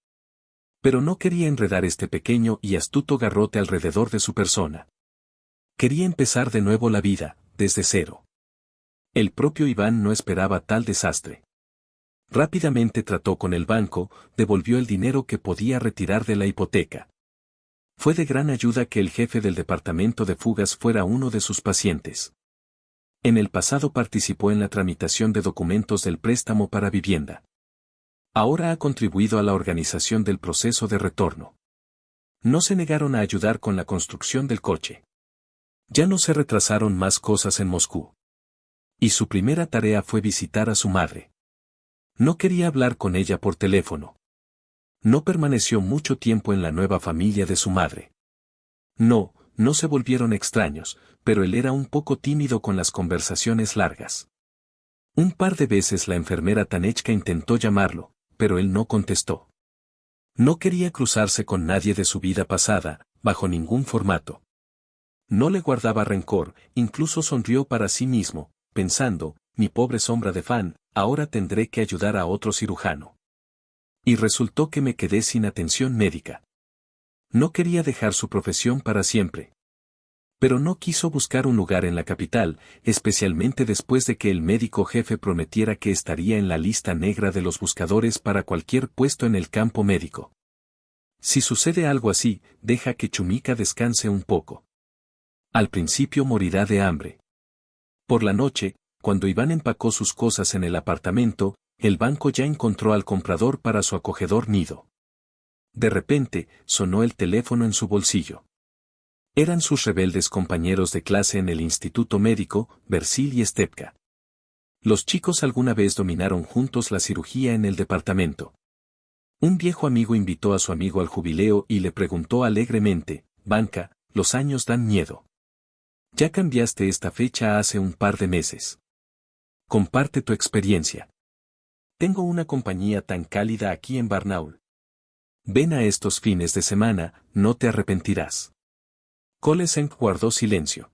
Speaker 1: Pero no quería enredar este pequeño y astuto garrote alrededor de su persona. Quería empezar de nuevo la vida, desde cero. El propio Iván no esperaba tal desastre. Rápidamente trató con el banco, devolvió el dinero que podía retirar de la hipoteca. Fue de gran ayuda que el jefe del departamento de fugas fuera uno de sus pacientes. En el pasado participó en la tramitación de documentos del préstamo para vivienda. Ahora ha contribuido a la organización del proceso de retorno. No se negaron a ayudar con la construcción del coche. Ya no se retrasaron más cosas en Moscú. Y su primera tarea fue visitar a su madre. No quería hablar con ella por teléfono. No permaneció mucho tiempo en la nueva familia de su madre. No se volvieron extraños, pero él era un poco tímido con las conversaciones largas. Un par de veces la enfermera Tanechka intentó llamarlo, pero él no contestó. No quería cruzarse con nadie de su vida pasada, bajo ningún formato. No le guardaba rencor, incluso sonrió para sí mismo, pensando, mi pobre sombra de fan, ahora tendré que ayudar a otro cirujano. Y resultó que me quedé sin atención médica. No quería dejar su profesión para siempre. Pero no quiso buscar un lugar en la capital, especialmente después de que el médico jefe prometiera que estaría en la lista negra de los buscadores para cualquier puesto en el campo médico. Si sucede algo así, deja que Chumika descanse un poco. Al principio morirá de hambre. Por la noche, cuando Iván empacó sus cosas en el apartamento, el banco ya encontró al comprador para su acogedor nido. De repente, sonó el teléfono en su bolsillo. Eran sus rebeldes compañeros de clase en el instituto médico, Bersil y Stepka. Los chicos alguna vez dominaron juntos la cirugía en el departamento. Un viejo amigo invitó a su amigo al jubileo y le preguntó alegremente, «Banca, los años dan miedo. Ya cambiaste esta fecha hace un par de meses. Comparte tu experiencia. Tengo una compañía tan cálida aquí en Barnaul. Ven a estos fines de semana, no te arrepentirás». Colesenc guardó silencio.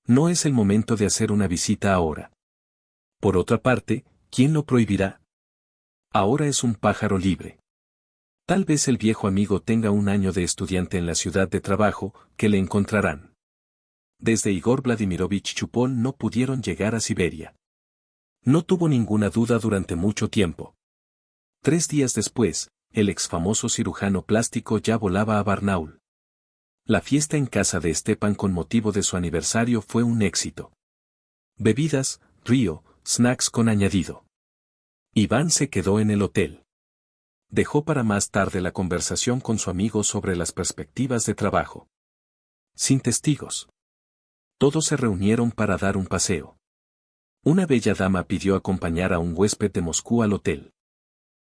Speaker 1: No es el momento de hacer una visita ahora. Por otra parte, ¿quién lo prohibirá? Ahora es un pájaro libre. Tal vez el viejo amigo tenga un año de estudiante en la ciudad de trabajo, que le encontrarán. Desde Igor Vladimirovich Chupol no pudieron llegar a Siberia. No tuvo ninguna duda durante mucho tiempo. 3 días después, el exfamoso cirujano plástico ya volaba a Barnaul. La fiesta en casa de Stepan con motivo de su aniversario fue un éxito. Bebidas, río, snacks con añadido. Iván se quedó en el hotel. Dejó para más tarde la conversación con su amigo sobre las perspectivas de trabajo. Sin testigos. Todos se reunieron para dar un paseo. Una bella dama pidió acompañar a un huésped de Moscú al hotel.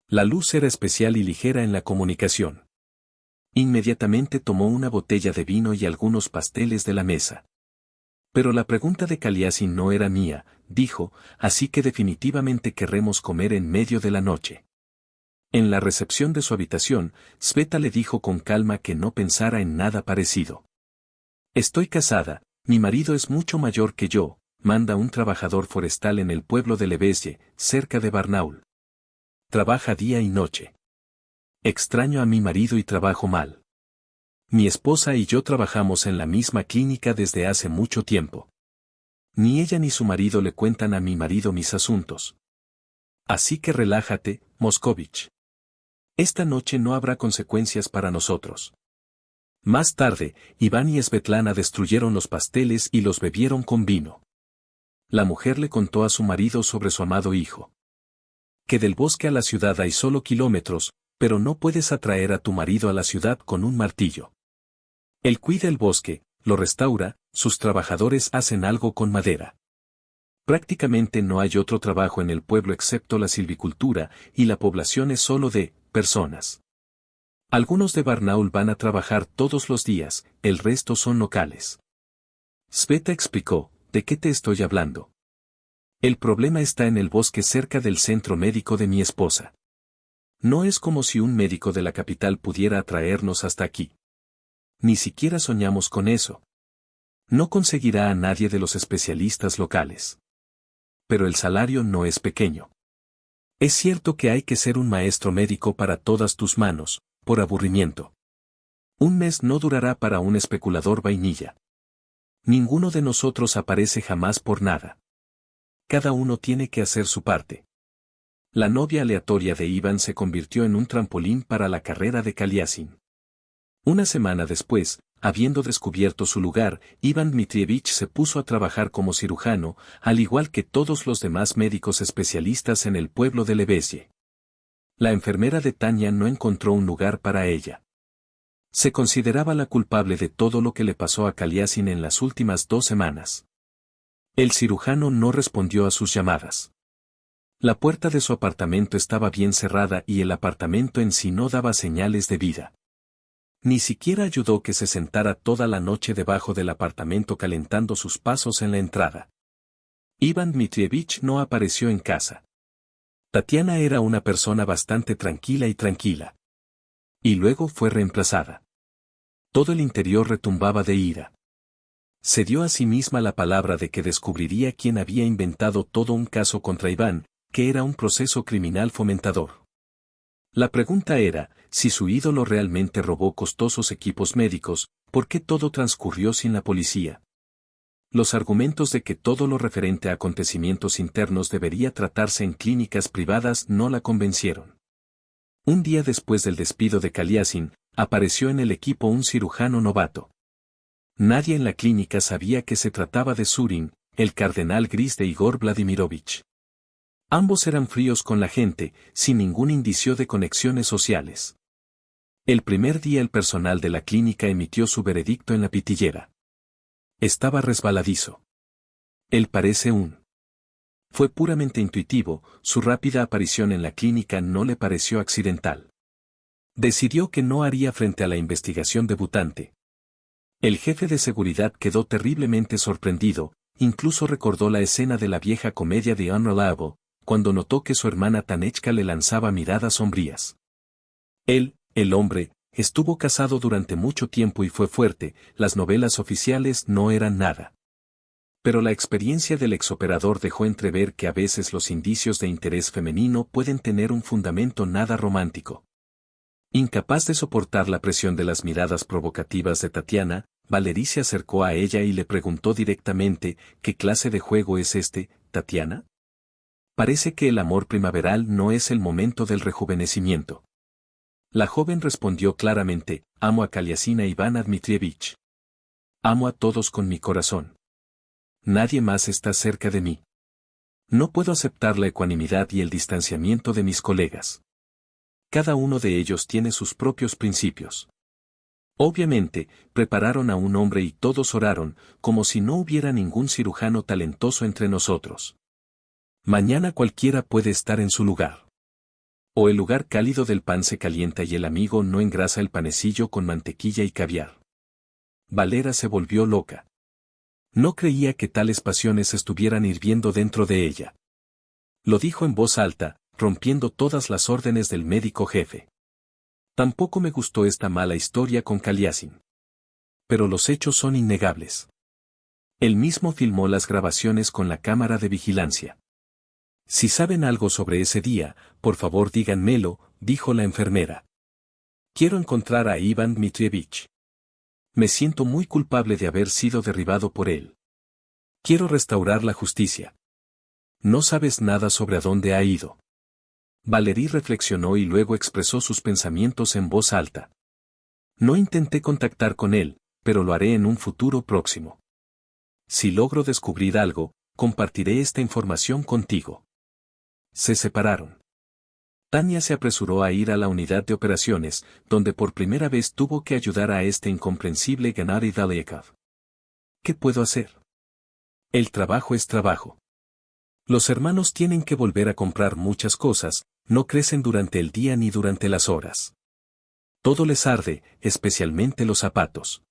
Speaker 1: La luz era especial y ligera en la comunicación. Inmediatamente tomó una botella de vino y algunos pasteles de la mesa. Pero la pregunta de Kaliasin no era mía, dijo, así que definitivamente querremos comer en medio de la noche. En la recepción de su habitación, Sveta le dijo con calma que no pensara en nada parecido. Estoy casada, mi marido es mucho mayor que yo, manda un trabajador forestal en el pueblo de Lebesye, cerca de Barnaul. Trabaja día y noche. Extraño a mi marido y trabajo mal. Mi esposa y yo trabajamos en la misma clínica desde hace mucho tiempo. Ni ella ni su marido le cuentan a mi marido mis asuntos. Así que relájate, Moscovich. Esta noche no habrá consecuencias para nosotros. Más tarde, Iván y Svetlana destruyeron los pasteles y los bebieron con vino. La mujer le contó a su marido sobre su amado hijo. Que del bosque a la ciudad hay solo kilómetros, pero no puedes atraer a tu marido a la ciudad con un martillo. Él cuida el bosque, lo restaura, sus trabajadores hacen algo con madera. Prácticamente no hay otro trabajo en el pueblo excepto la silvicultura, y la población es solo de personas. Algunos de Barnaul van a trabajar todos los días, el resto son locales. Sveta explicó, ¿de qué te estoy hablando? El problema está en el bosque cerca del centro médico de mi esposa. No es como si un médico de la capital pudiera atraernos hasta aquí. Ni siquiera soñamos con eso. No conseguirá a nadie de los especialistas locales. Pero el salario no es pequeño. Es cierto que hay que ser un maestro médico para todas tus manos, por aburrimiento. Un mes no durará para un especulador vainilla. Ninguno de nosotros aparece jamás por nada. Cada uno tiene que hacer su parte. La novia aleatoria de Iván se convirtió en un trampolín para la carrera de Kaliasin. Una semana después, habiendo descubierto su lugar, Iván Dmitrievich se puso a trabajar como cirujano, al igual que todos los demás médicos especialistas en el pueblo de Lebesye. La enfermera de Tania no encontró un lugar para ella. Se consideraba la culpable de todo lo que le pasó a Kaliasin en las últimas 2 semanas. El cirujano no respondió a sus llamadas. La puerta de su apartamento estaba bien cerrada y el apartamento en sí no daba señales de vida. Ni siquiera ayudó que se sentara toda la noche debajo del apartamento calentando sus pasos en la entrada. Iván Dmitrievich no apareció en casa. Tatiana era una persona bastante tranquila y tranquila. Y luego fue reemplazada. Todo el interior retumbaba de ira. Se dio a sí misma la palabra de que descubriría quién había inventado todo un caso contra Iván, que era un proceso criminal fomentador. La pregunta era, si su ídolo realmente robó costosos equipos médicos, ¿por qué todo transcurrió sin la policía? Los argumentos de que todo lo referente a acontecimientos internos debería tratarse en clínicas privadas no la convencieron. Un día después del despido de Kaliasin, apareció en el equipo un cirujano novato. Nadie en la clínica sabía que se trataba de Surin, el cardenal gris de Igor Vladimirovich. Ambos eran fríos con la gente, sin ningún indicio de conexiones sociales. El primer día el personal de la clínica emitió su veredicto en la pitillera. Estaba resbaladizo. Él parece un. Fue puramente intuitivo, su rápida aparición en la clínica no le pareció accidental. Decidió que no haría frente a la investigación debutante. El jefe de seguridad quedó terriblemente sorprendido, incluso recordó la escena de la vieja comedia de Unreliable, cuando notó que su hermana Tanechka le lanzaba miradas sombrías. Él, el hombre, estuvo casado durante mucho tiempo y fue fuerte, las novelas oficiales no eran nada. Pero la experiencia del exoperador dejó entrever que a veces los indicios de interés femenino pueden tener un fundamento nada romántico. Incapaz de soportar la presión de las miradas provocativas de Tatiana, Valery se acercó a ella y le preguntó directamente, ¿qué clase de juego es este, Tatiana? Parece que el amor primaveral no es el momento del rejuvenecimiento. La joven respondió claramente, amo a Kaliasina Ivana Dmitrievich. Amo a todos con mi corazón. Nadie más está cerca de mí. No puedo aceptar la ecuanimidad y el distanciamiento de mis colegas. Cada uno de ellos tiene sus propios principios. Obviamente, prepararon a un hombre y todos oraron, como si no hubiera ningún cirujano talentoso entre nosotros. Mañana cualquiera puede estar en su lugar. O el lugar cálido del pan se calienta y el amigo no engrasa el panecillo con mantequilla y caviar. Valera se volvió loca. No creía que tales pasiones estuvieran hirviendo dentro de ella. Lo dijo en voz alta, rompiendo todas las órdenes del médico jefe. Tampoco me gustó esta mala historia con Kaliasin. Pero los hechos son innegables. Él mismo filmó las grabaciones con la cámara de vigilancia. Si saben algo sobre ese día, por favor díganmelo, dijo la enfermera. Quiero encontrar a Iván Dmitrievich. Me siento muy culpable de haber sido derribado por él. Quiero restaurar la justicia. No sabes nada sobre a dónde ha ido. Valery reflexionó y luego expresó sus pensamientos en voz alta. No intenté contactar con él, pero lo haré en un futuro próximo. Si logro descubrir algo, compartiré esta información contigo. Se separaron. Tania se apresuró a ir a la unidad de operaciones, donde por primera vez tuvo que ayudar a este incomprensible Gennady Daliekov. ¿Qué puedo hacer? El trabajo es trabajo. Los hermanos tienen que volver a comprar muchas cosas, no crecen durante el día ni durante las horas. Todo les arde, especialmente los zapatos.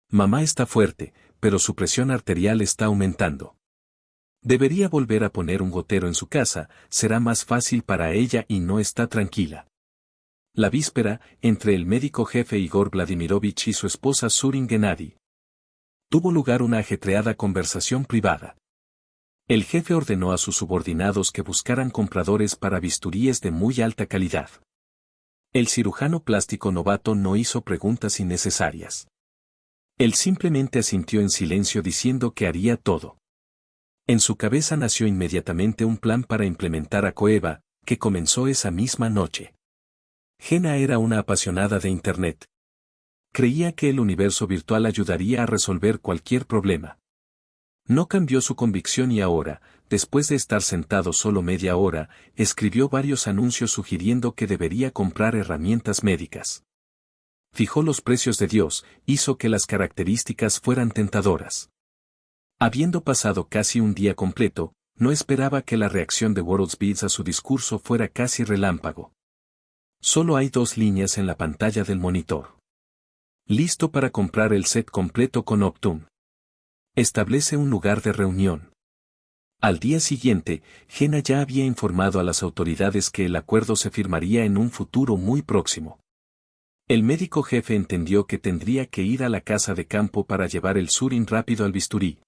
Speaker 1: Mamá está fuerte, pero su presión arterial está aumentando. Debería volver a poner un gotero en su casa, será más fácil para ella y no está tranquila. La víspera, entre el médico jefe Igor Vladimirovich y su esposa Surin Gennady, tuvo lugar una ajetreada conversación privada. El jefe ordenó a sus subordinados que buscaran compradores para bisturíes de muy alta calidad. El cirujano plástico novato no hizo preguntas innecesarias. Él simplemente asintió en silencio diciendo que haría todo. En su cabeza nació inmediatamente un plan para implementar a Coeva, que comenzó esa misma noche. Jenna era una apasionada de Internet. Creía que el universo virtual ayudaría a resolver cualquier problema. No cambió su convicción y ahora, después de estar sentado solo media hora, escribió varios anuncios sugiriendo que debería comprar herramientas médicas. Fijó los precios de Dios, hizo que las características fueran tentadoras. Habiendo pasado casi un día completo, no esperaba que la reacción de WorldSpeeds a su discurso fuera casi relámpago. Solo hay 2 líneas en la pantalla del monitor. Listo para comprar el set completo con Optum. Establece un lugar de reunión. Al día siguiente, Jenna ya había informado a las autoridades que el acuerdo se firmaría en un futuro muy próximo. El médico jefe entendió que tendría que ir a la casa de campo para llevar el Surin rápido al bisturí.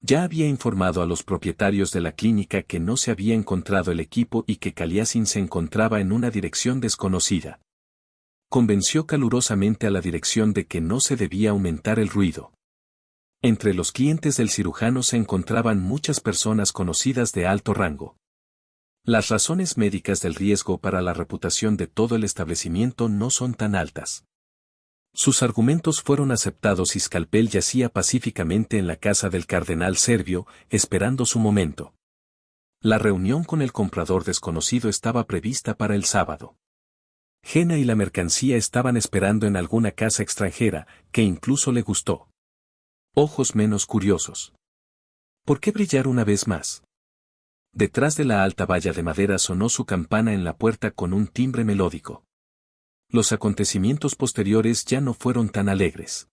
Speaker 1: Ya había informado a los propietarios de la clínica que no se había encontrado el equipo y que Kaliasin se encontraba en una dirección desconocida. Convenció calurosamente a la dirección de que no se debía aumentar el ruido. Entre los clientes del cirujano se encontraban muchas personas conocidas de alto rango. Las razones médicas del riesgo para la reputación de todo el establecimiento no son tan altas. Sus argumentos fueron aceptados y Scalpel yacía pacíficamente en la casa del cardenal Servio, esperando su momento. La reunión con el comprador desconocido estaba prevista para el sábado. Jenna y la mercancía estaban esperando en alguna casa extranjera, que incluso le gustó. Ojos menos curiosos. ¿Por qué brillar una vez más? Detrás de la alta valla de madera sonó su campana en la puerta con un timbre melódico. Los acontecimientos posteriores ya no fueron tan alegres.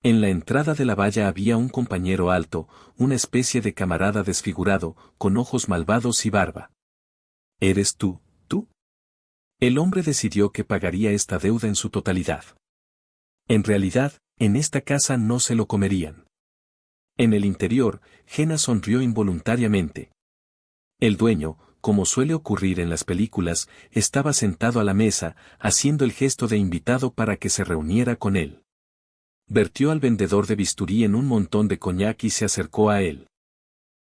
Speaker 1: En la entrada de la valla había un compañero alto, una especie de camarada desfigurado, con ojos malvados y barba. ¿Eres tú, tú? El hombre decidió que pagaría esta deuda en su totalidad. En realidad, en esta casa no se lo comerían. En el interior, Jenna sonrió involuntariamente. El dueño, como suele ocurrir en las películas, estaba sentado a la mesa, haciendo el gesto de invitado para que se reuniera con él. Vertió al vendedor de bisturí en un montón de coñac y se acercó a él.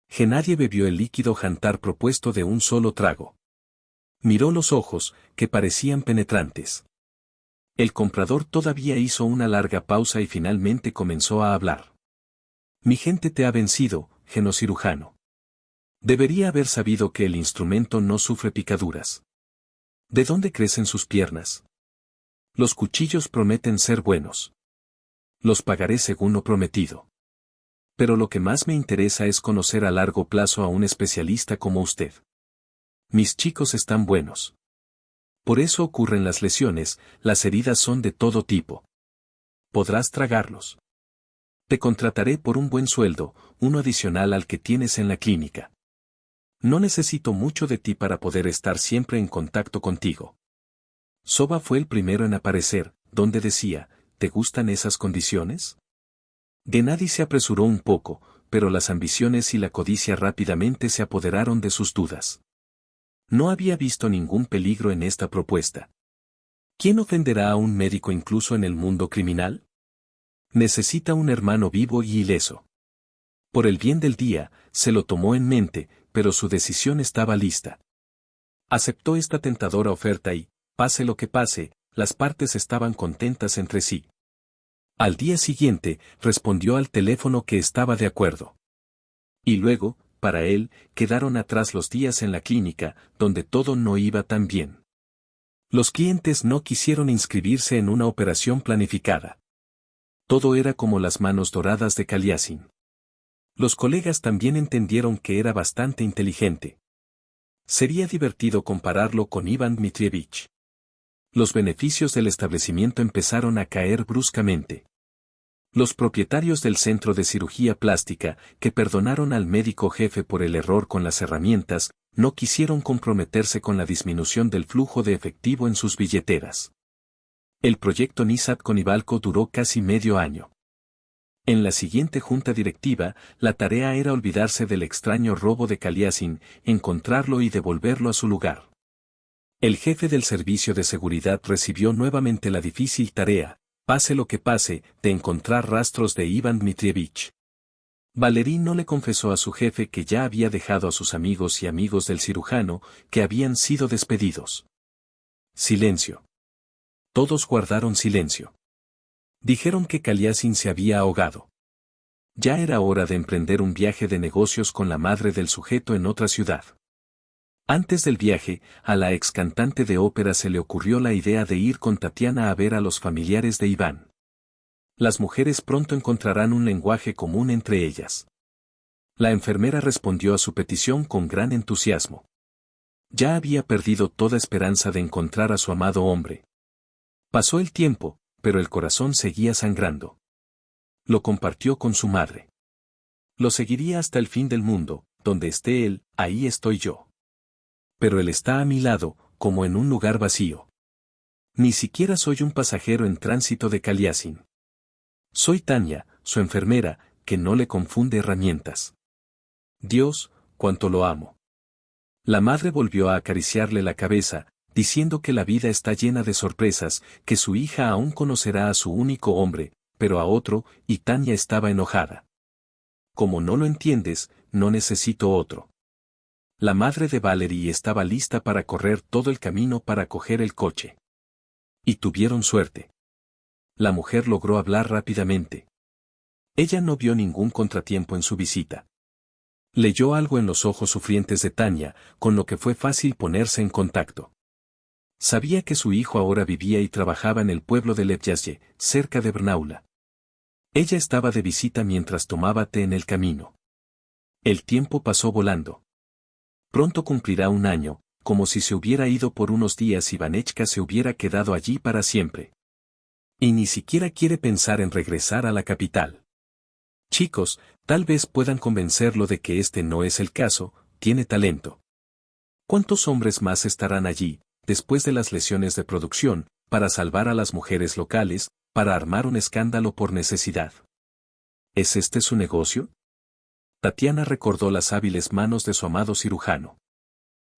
Speaker 1: Gennadie bebió el líquido jantar propuesto de un solo trago. Miró los ojos, que parecían penetrantes. El comprador todavía hizo una larga pausa y finalmente comenzó a hablar. Mi gente te ha vencido, genocirujano. Debería haber sabido que el instrumento no sufre picaduras. ¿De dónde crecen sus piernas? Los cuchillos prometen ser buenos. Los pagaré según lo prometido. Pero lo que más me interesa es conocer a largo plazo a un especialista como usted. Mis chicos están buenos. Por eso ocurren las lesiones, las heridas son de todo tipo. Podrás tragarlos. Te contrataré por un buen sueldo, uno adicional al que tienes en la clínica. No necesito mucho de ti para poder estar siempre en contacto contigo. Soba fue el primero en aparecer, donde decía, ¿te gustan esas condiciones? Gennadie se apresuró un poco, pero las ambiciones y la codicia rápidamente se apoderaron de sus dudas. No había visto ningún peligro en esta propuesta. ¿Quién ofenderá a un médico incluso en el mundo criminal? Necesita un hermano vivo y ileso. Por el bien del día, se lo tomó en mente, pero su decisión estaba lista. Aceptó esta tentadora oferta y, pase lo que pase, las partes estaban contentas entre sí. Al día siguiente, respondió al teléfono que estaba de acuerdo. Y luego, para él, quedaron atrás los días en la clínica, donde todo no iba tan bien. Los clientes no quisieron inscribirse en una operación planificada. Todo era como las manos doradas de Kaliasin. Los colegas también entendieron que era bastante inteligente. Sería divertido compararlo con Ivan Dmitrievich. Los beneficios del establecimiento empezaron a caer bruscamente. Los propietarios del centro de cirugía plástica, que perdonaron al médico jefe por el error con las herramientas, no quisieron comprometerse con la disminución del flujo de efectivo en sus billeteras. El proyecto Nisat con Ivalco duró casi medio año. En la siguiente junta directiva, la tarea era olvidarse del extraño robo de Kaliasin, encontrarlo y devolverlo a su lugar. El jefe del servicio de seguridad recibió nuevamente la difícil tarea, pase lo que pase, de encontrar rastros de Ivan Dmitrievich. Valery no le confesó a su jefe que ya había dejado a sus amigos y amigos del cirujano, que habían sido despedidos. Silencio. Todos guardaron silencio. Dijeron que Kaliasin se había ahogado. Ya era hora de emprender un viaje de negocios con la madre del sujeto en otra ciudad. Antes del viaje, a la ex cantante de ópera se le ocurrió la idea de ir con Tatiana a ver a los familiares de Iván. Las mujeres pronto encontrarán un lenguaje común entre ellas. La enfermera respondió a su petición con gran entusiasmo. Ya había perdido toda esperanza de encontrar a su amado hombre. Pasó el tiempo, pero el corazón seguía sangrando. Lo compartió con su madre. Lo seguiría hasta el fin del mundo, donde esté él, ahí estoy yo. Pero él está a mi lado, como en un lugar vacío. Ni siquiera soy un pasajero en tránsito de Kaliasin. Soy Tania, su enfermera, que no le confunde herramientas. Dios, cuánto lo amo. La madre volvió a acariciarle la cabeza, diciendo que la vida está llena de sorpresas, que su hija aún conocerá a su único hombre, pero a otro, y Tania estaba enojada. Como no lo entiendes, no necesito otro. La madre de Valerie estaba lista para correr todo el camino para coger el coche. Y tuvieron suerte. La mujer logró hablar rápidamente. Ella no vio ningún contratiempo en su visita. Leyó algo en los ojos sufrientes de Tania, con lo que fue fácil ponerse en contacto. Sabía que su hijo ahora vivía y trabajaba en el pueblo de Lepjaye, cerca de Brnaula. Ella estaba de visita mientras tomaba té en el camino. El tiempo pasó volando. Pronto cumplirá un año, como si se hubiera ido por unos días y Vanechka se hubiera quedado allí para siempre. Y ni siquiera quiere pensar en regresar a la capital. Chicos, tal vez puedan convencerlo de que este no es el caso, tiene talento. ¿Cuántos hombres más estarán allí, después de las lesiones de producción, para salvar a las mujeres locales, para armar un escándalo por necesidad? ¿Es este su negocio? Tatiana recordó las hábiles manos de su amado cirujano.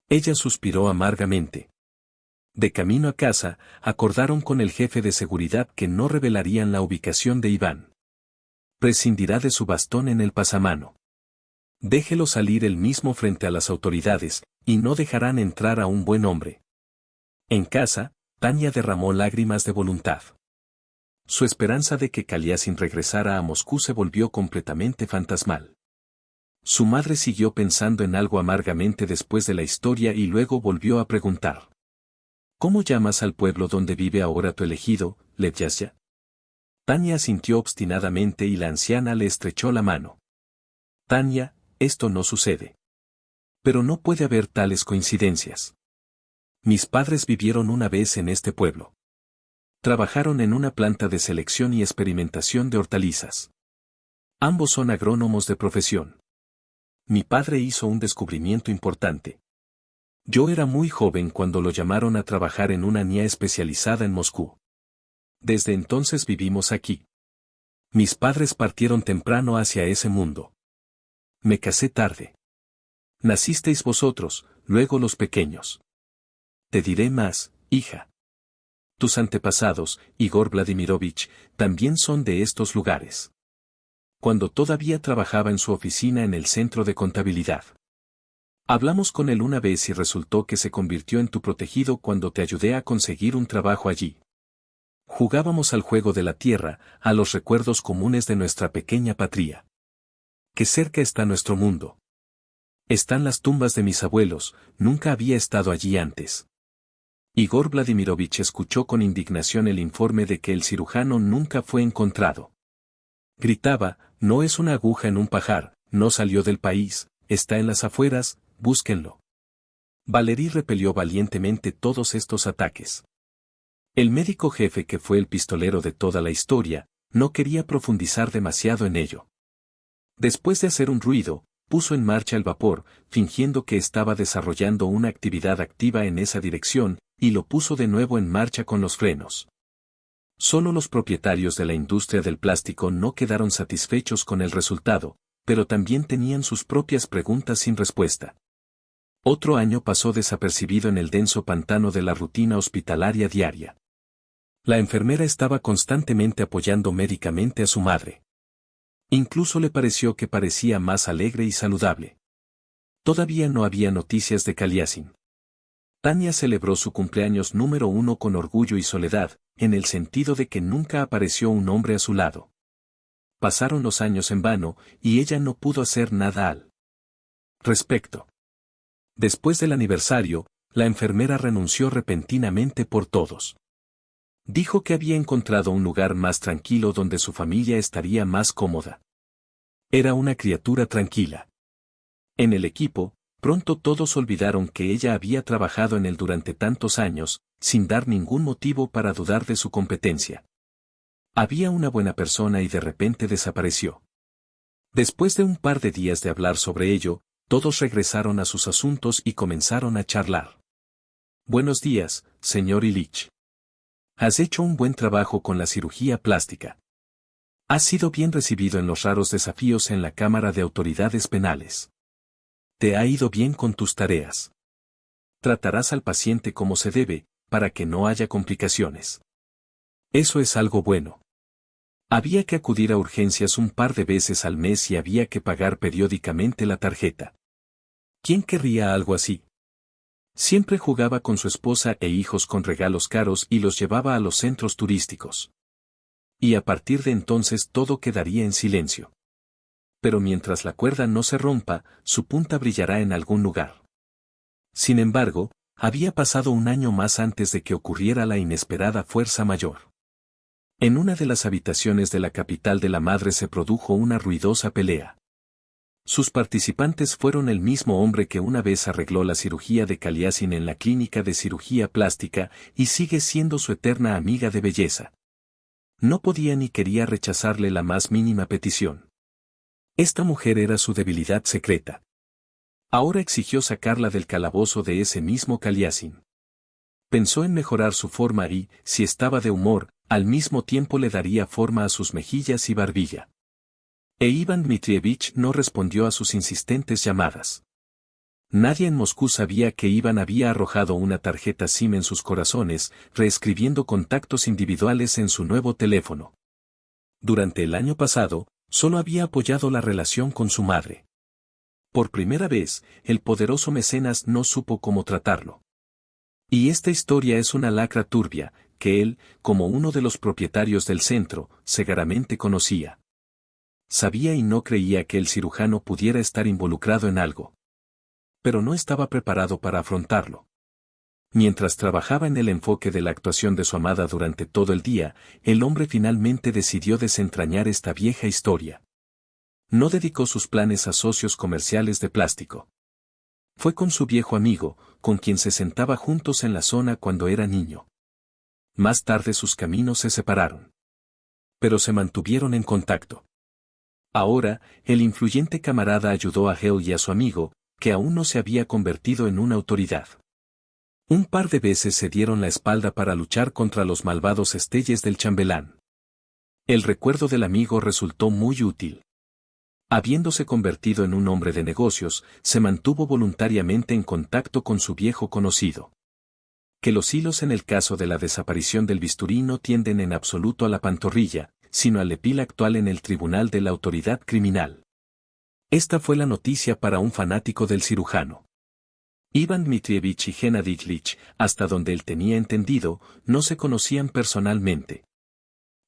Speaker 1: Ella suspiró amargamente. De camino a casa, acordaron con el jefe de seguridad que no revelarían la ubicación de Iván. Prescindirá de su bastón en el pasamano. Déjelo salir él mismo frente a las autoridades, y no dejarán entrar a un buen hombre. En casa, Tania derramó lágrimas de voluntad. Su esperanza de que Kaliasin regresara a Moscú se volvió completamente fantasmal. Su madre siguió pensando en algo amargamente después de la historia y luego volvió a preguntar. ¿Cómo llamas al pueblo donde vive ahora tu elegido, Lepjaye? Tania asintió obstinadamente y la anciana le estrechó la mano. Tania, esto no sucede. Pero no puede haber tales coincidencias. Mis padres vivieron una vez en este pueblo. Trabajaron en una planta de selección y experimentación de hortalizas. Ambos son agrónomos de profesión. Mi padre hizo un descubrimiento importante. Yo era muy joven cuando lo llamaron a trabajar en una NIA especializada en Moscú. Desde entonces vivimos aquí. Mis padres partieron temprano hacia ese mundo. Me casé tarde. Nacisteis vosotros, luego los pequeños. Te diré más, hija. Tus antepasados, Igor Vladimirovich, también son de estos lugares. Cuando todavía trabajaba en su oficina en el centro de contabilidad. Hablamos con él una vez y resultó que se convirtió en tu protegido cuando te ayudé a conseguir un trabajo allí. Jugábamos al juego de la tierra, a los recuerdos comunes de nuestra pequeña patria. Qué cerca está nuestro mundo. Están las tumbas de mis abuelos, nunca había estado allí antes. Igor Vladimirovich escuchó con indignación el informe de que el cirujano nunca fue encontrado. Gritaba, no es una aguja en un pajar, no salió del país, está en las afueras, búsquenlo. Valerie repelió valientemente todos estos ataques. El médico jefe, que fue el pistolero de toda la historia, no quería profundizar demasiado en ello. Después de hacer un ruido, puso en marcha el vapor, fingiendo que estaba desarrollando una actividad activa en esa dirección, y lo puso de nuevo en marcha con los frenos. Solo los propietarios de la industria del plástico no quedaron satisfechos con el resultado, pero también tenían sus propias preguntas sin respuesta. Otro año pasó desapercibido en el denso pantano de la rutina hospitalaria diaria. La enfermera estaba constantemente apoyando médicamente a su madre. Incluso le pareció que parecía más alegre y saludable. Todavía no había noticias de Kaliasin. Tania celebró su cumpleaños número 1 con orgullo y soledad, en el sentido de que nunca apareció un hombre a su lado. Pasaron los años en vano, y ella no pudo hacer nada al respecto. Después del aniversario, la enfermera renunció repentinamente por todos. Dijo que había encontrado un lugar más tranquilo donde su familia estaría más cómoda. Era una criatura tranquila. En el equipo, pronto todos olvidaron que ella había trabajado en él durante tantos años, sin dar ningún motivo para dudar de su competencia. Había una buena persona y de repente desapareció. Después de un par de días de hablar sobre ello, todos regresaron a sus asuntos y comenzaron a charlar. Buenos días, señor Ilich. Has hecho un buen trabajo con la cirugía plástica. Has sido bien recibido en los raros desafíos en la Cámara de Autoridades Penales. Te ha ido bien con tus tareas. Tratarás al paciente como se debe, para que no haya complicaciones. Eso es algo bueno. Había que acudir a urgencias un par de veces al mes y había que pagar periódicamente la tarjeta. ¿Quién querría algo así? Siempre jugaba con su esposa e hijos con regalos caros y los llevaba a los centros turísticos. Y a partir de entonces todo quedaría en silencio. Pero mientras la cuerda no se rompa, su punta brillará en algún lugar. Sin embargo, había pasado un año más antes de que ocurriera la inesperada fuerza mayor. En una de las habitaciones de la capital de la madre se produjo una ruidosa pelea. Sus participantes fueron el mismo hombre que una vez arregló la cirugía de Kaliasin en la clínica de cirugía plástica y sigue siendo su eterna amiga de belleza. No podía ni quería rechazarle la más mínima petición. Esta mujer era su debilidad secreta. Ahora exigió sacarla del calabozo de ese mismo Kaliasin. Pensó en mejorar su forma y, si estaba de humor, al mismo tiempo le daría forma a sus mejillas y barbilla. E Iván Dmitrievich no respondió a sus insistentes llamadas. Nadie en Moscú sabía que Iván había arrojado una tarjeta SIM en sus corazones, reescribiendo contactos individuales en su nuevo teléfono. Durante el año pasado, solo había apoyado la relación con su madre. Por primera vez, el poderoso mecenas no supo cómo tratarlo. Y esta historia es una lacra turbia, que él, como uno de los propietarios del centro, cegaramente conocía. Sabía y no creía que el cirujano pudiera estar involucrado en algo. Pero no estaba preparado para afrontarlo. Mientras trabajaba en el enfoque de la actuación de su amada durante todo el día, el hombre finalmente decidió desentrañar esta vieja historia. No dedicó sus planes a socios comerciales de plástico. Fue con su viejo amigo, con quien se sentaba juntos en la zona cuando era niño. Más tarde sus caminos se separaron. Pero se mantuvieron en contacto. Ahora, el influyente camarada ayudó a Geo y a su amigo, que aún no se había convertido en una autoridad. Un par de veces se dieron la espalda para luchar contra los malvados estelles del chambelán. El recuerdo del amigo resultó muy útil. Habiéndose convertido en un hombre de negocios, se mantuvo voluntariamente en contacto con su viejo conocido. Que los hilos en el caso de la desaparición del bisturí no tienden en absoluto a la pantorrilla, sino al epil actual en el tribunal de la autoridad criminal. Esta fue la noticia para un fanático del cirujano. Iván Dmitrievich y Gennady Ilich, hasta donde él tenía entendido, no se conocían personalmente.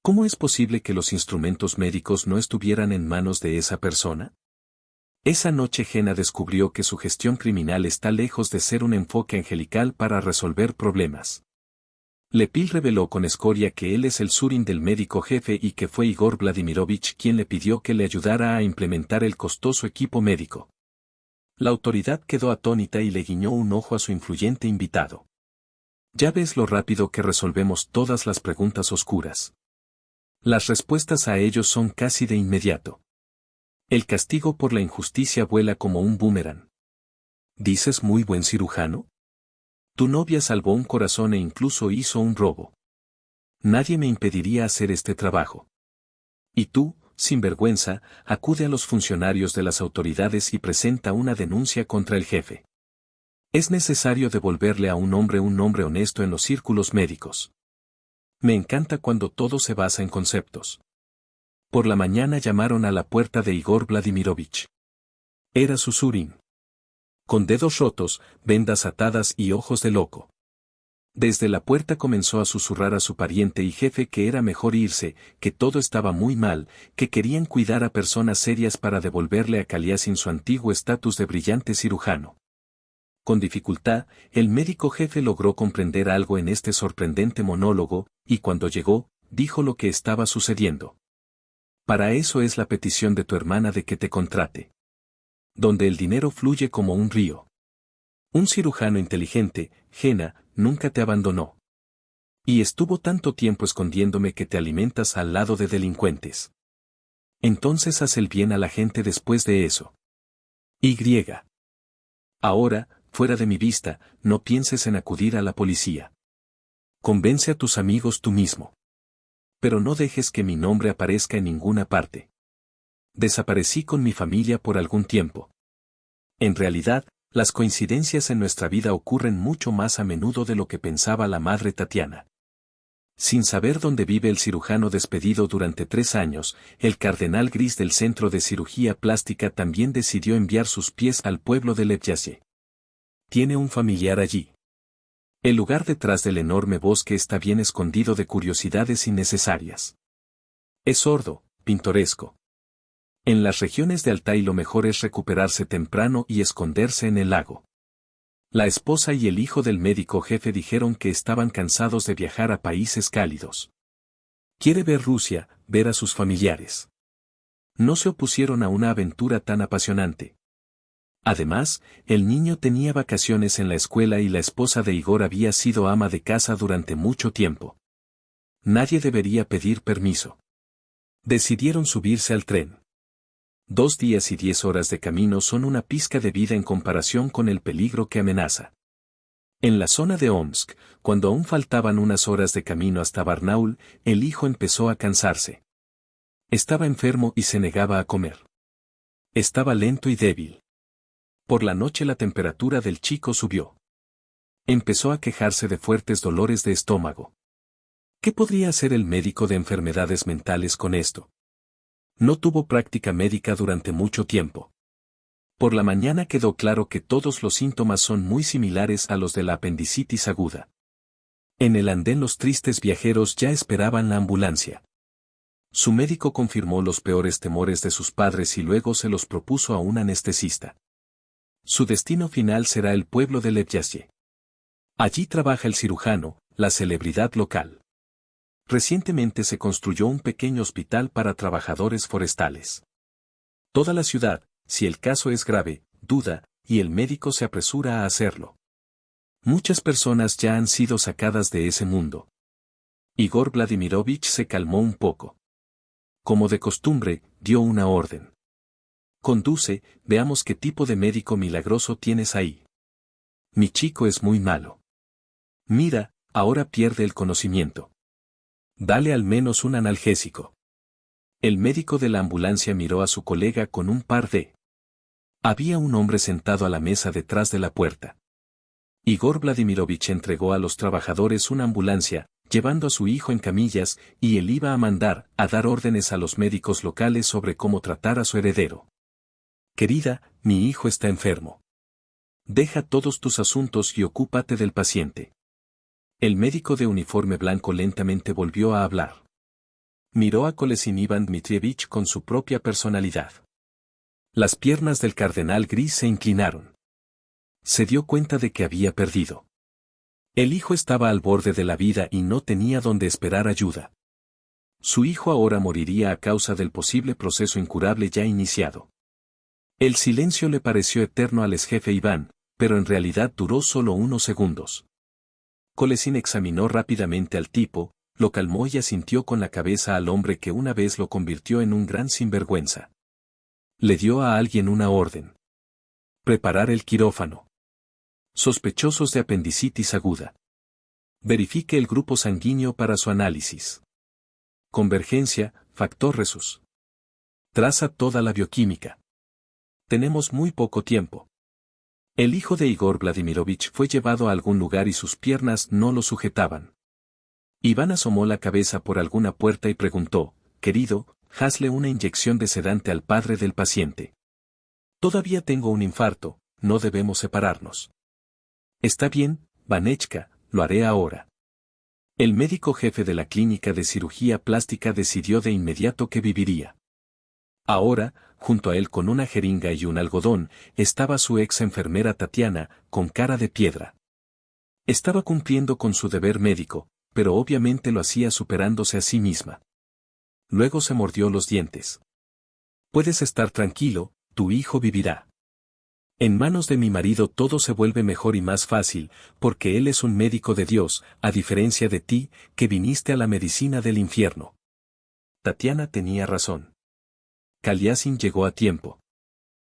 Speaker 1: ¿Cómo es posible que los instrumentos médicos no estuvieran en manos de esa persona? Esa noche Gena descubrió que su gestión criminal está lejos de ser un enfoque angelical para resolver problemas. Lepil reveló con escoria que él es el Surin del médico jefe y que fue Igor Vladimirovich quien le pidió que le ayudara a implementar el costoso equipo médico. La autoridad quedó atónita y le guiñó un ojo a su influyente invitado. Ya ves lo rápido que resolvemos todas las preguntas oscuras. Las respuestas a ellos son casi de inmediato. El castigo por la injusticia vuela como un boomerang. ¿Dices muy buen cirujano? Tu novia salvó un corazón e incluso hizo un robo. Nadie me impediría hacer este trabajo. Y tú, sin vergüenza, acude a los funcionarios de las autoridades y presenta una denuncia contra el jefe. Es necesario devolverle a un hombre honesto en los círculos médicos. Me encanta cuando todo se basa en conceptos. Por la mañana llamaron a la puerta de Igor Vladimirovich. Era su Surin. Con dedos rotos, vendas atadas y ojos de loco. Desde la puerta comenzó a susurrar a su pariente y jefe que era mejor irse, que todo estaba muy mal, que querían cuidar a personas serias para devolverle a Kaliasin su antiguo estatus de brillante cirujano. Con dificultad, el médico jefe logró comprender algo en este sorprendente monólogo, y cuando llegó, dijo lo que estaba sucediendo. Para eso es la petición de tu hermana de que te contrate. Donde el dinero fluye como un río. Un cirujano inteligente, Gena, nunca te abandonó. Y estuvo tanto tiempo escondiéndome que te alimentas al lado de delincuentes. Entonces haz el bien a la gente después de eso. Y. Ahora, fuera de mi vista, no pienses en acudir a la policía. Convence a tus amigos tú mismo. pero no dejes que mi nombre aparezca en ninguna parte. Desaparecí con mi familia por algún tiempo. En realidad, las coincidencias en nuestra vida ocurren mucho más a menudo de lo que pensaba la madre Tatiana. Sin saber dónde vive el cirujano despedido durante 3 años, el cardenal Gris del Centro de Cirugía Plástica también decidió enviar sus pies al pueblo de Lebyaye. Tiene un familiar allí. El lugar detrás del enorme bosque está bien escondido de curiosidades innecesarias. Es sordo, pintoresco. En las regiones de Altai lo mejor es recuperarse temprano y esconderse en el lago. La esposa y el hijo del médico jefe dijeron que estaban cansados de viajar a países cálidos. Quiere ver Rusia, ver a sus familiares. No se opusieron a una aventura tan apasionante. Además, el niño tenía vacaciones en la escuela y la esposa de Igor había sido ama de casa durante mucho tiempo. Nadie debería pedir permiso. Decidieron subirse al tren. 2 días y 10 horas de camino son una pizca de vida en comparación con el peligro que amenaza. En la zona de Omsk, cuando aún faltaban unas horas de camino hasta Barnaul, el hijo empezó a cansarse. Estaba enfermo y se negaba a comer. Estaba lento y débil. Por la noche la temperatura del chico subió. Empezó a quejarse de fuertes dolores de estómago. ¿Qué podría hacer el médico de enfermedades mentales con esto? No tuvo práctica médica durante mucho tiempo. Por la mañana quedó claro que todos los síntomas son muy similares a los de la apendicitis aguda. En el andén los tristes viajeros ya esperaban la ambulancia. Su médico confirmó los peores temores de sus padres y luego se los propuso a un anestesista. Su destino final será el pueblo de Lebyaye. Allí trabaja el cirujano, la celebridad local. Recientemente se construyó un pequeño hospital para trabajadores forestales. Toda la ciudad, si el caso es grave, duda, y el médico se apresura a hacerlo. Muchas personas ya han sido sacadas de ese mundo. Igor Vladimirovich se calmó un poco. Como de costumbre, dio una orden. Conduce, veamos qué tipo de médico milagroso tienes ahí. Mi chico es muy malo. Mira, ahora pierde el conocimiento. Dale al menos un analgésico. El médico de la ambulancia miró a su colega con un par de... Había un hombre sentado a la mesa detrás de la puerta. Igor Vladimirovich entregó a los trabajadores una ambulancia, llevando a su hijo en camillas, y él iba a dar órdenes a los médicos locales sobre cómo tratar a su heredero. Querida, mi hijo está enfermo. Deja todos tus asuntos y ocúpate del paciente. El médico de uniforme blanco lentamente volvió a hablar. Miró a Kolesin Ivan Dmitrievich con su propia personalidad. Las piernas del cardenal Gris se inclinaron. Se dio cuenta de que había perdido. El hijo estaba al borde de la vida y no tenía dónde esperar ayuda. Su hijo ahora moriría a causa del posible proceso incurable ya iniciado. El silencio le pareció eterno al exjefe Iván, pero en realidad duró solo unos segundos. Kolesin examinó rápidamente al tipo, lo calmó y asintió con la cabeza al hombre que una vez lo convirtió en un gran sinvergüenza. Le dio a alguien una orden. Preparar el quirófano. Sospechosos de apendicitis aguda. Verifique el grupo sanguíneo para su análisis. Convergencia, factor Rhesus. Traza toda la bioquímica. Tenemos muy poco tiempo. El hijo de Igor Vladimirovich fue llevado a algún lugar y sus piernas no lo sujetaban. Iván asomó la cabeza por alguna puerta y preguntó, querido, hazle una inyección de sedante al padre del paciente. Todavía tengo un infarto, no debemos separarnos. Está bien, Vanechka, lo haré ahora. El médico jefe de la clínica de cirugía plástica decidió de inmediato que viviría. Ahora, junto a él con una jeringa y un algodón, estaba su ex enfermera Tatiana, con cara de piedra. Estaba cumpliendo con su deber médico, pero obviamente lo hacía superándose a sí misma. Luego se mordió los dientes. Puedes estar tranquilo, tu hijo vivirá. En manos de mi marido todo se vuelve mejor y más fácil, porque él es un médico de Dios, a diferencia de ti, que viniste a la medicina del infierno. Tatiana tenía razón. Kaliasin llegó a tiempo.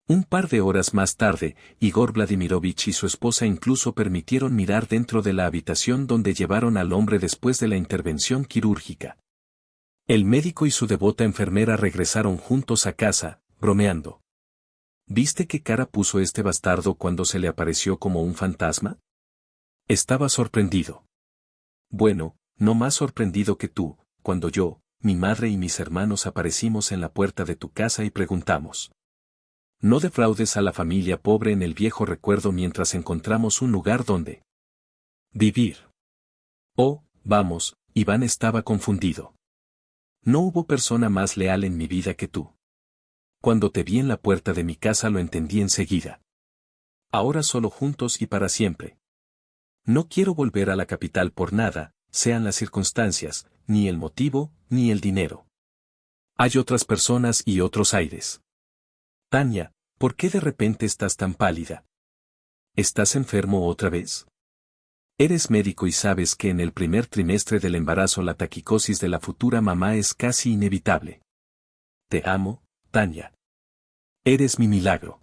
Speaker 1: Un par de horas más tarde, Igor Vladimirovich y su esposa incluso permitieron mirar dentro de la habitación donde llevaron al hombre después de la intervención quirúrgica. El médico y su devota enfermera regresaron juntos a casa, bromeando. ¿Viste qué cara puso este bastardo cuando se le apareció como un fantasma? Estaba sorprendido. Bueno, no más sorprendido que tú, cuando yo, mi madre y mis hermanos aparecimos en la puerta de tu casa y preguntamos. No defraudes a la familia pobre en el viejo recuerdo mientras encontramos un lugar donde vivir. Oh, vamos, Iván estaba confundido. No hubo persona más leal en mi vida que tú. Cuando te vi en la puerta de mi casa lo entendí enseguida. Ahora solo juntos y para siempre. No quiero volver a la capital por nada, sean las circunstancias, ni el motivo, ni el dinero. Hay otras personas y otros aires. Tania, ¿por qué de repente estás tan pálida? ¿Estás enfermo otra vez? Eres médico y sabes que en el primer trimestre del embarazo la taquicosis de la futura mamá es casi inevitable. Te amo, Tania. Eres mi milagro.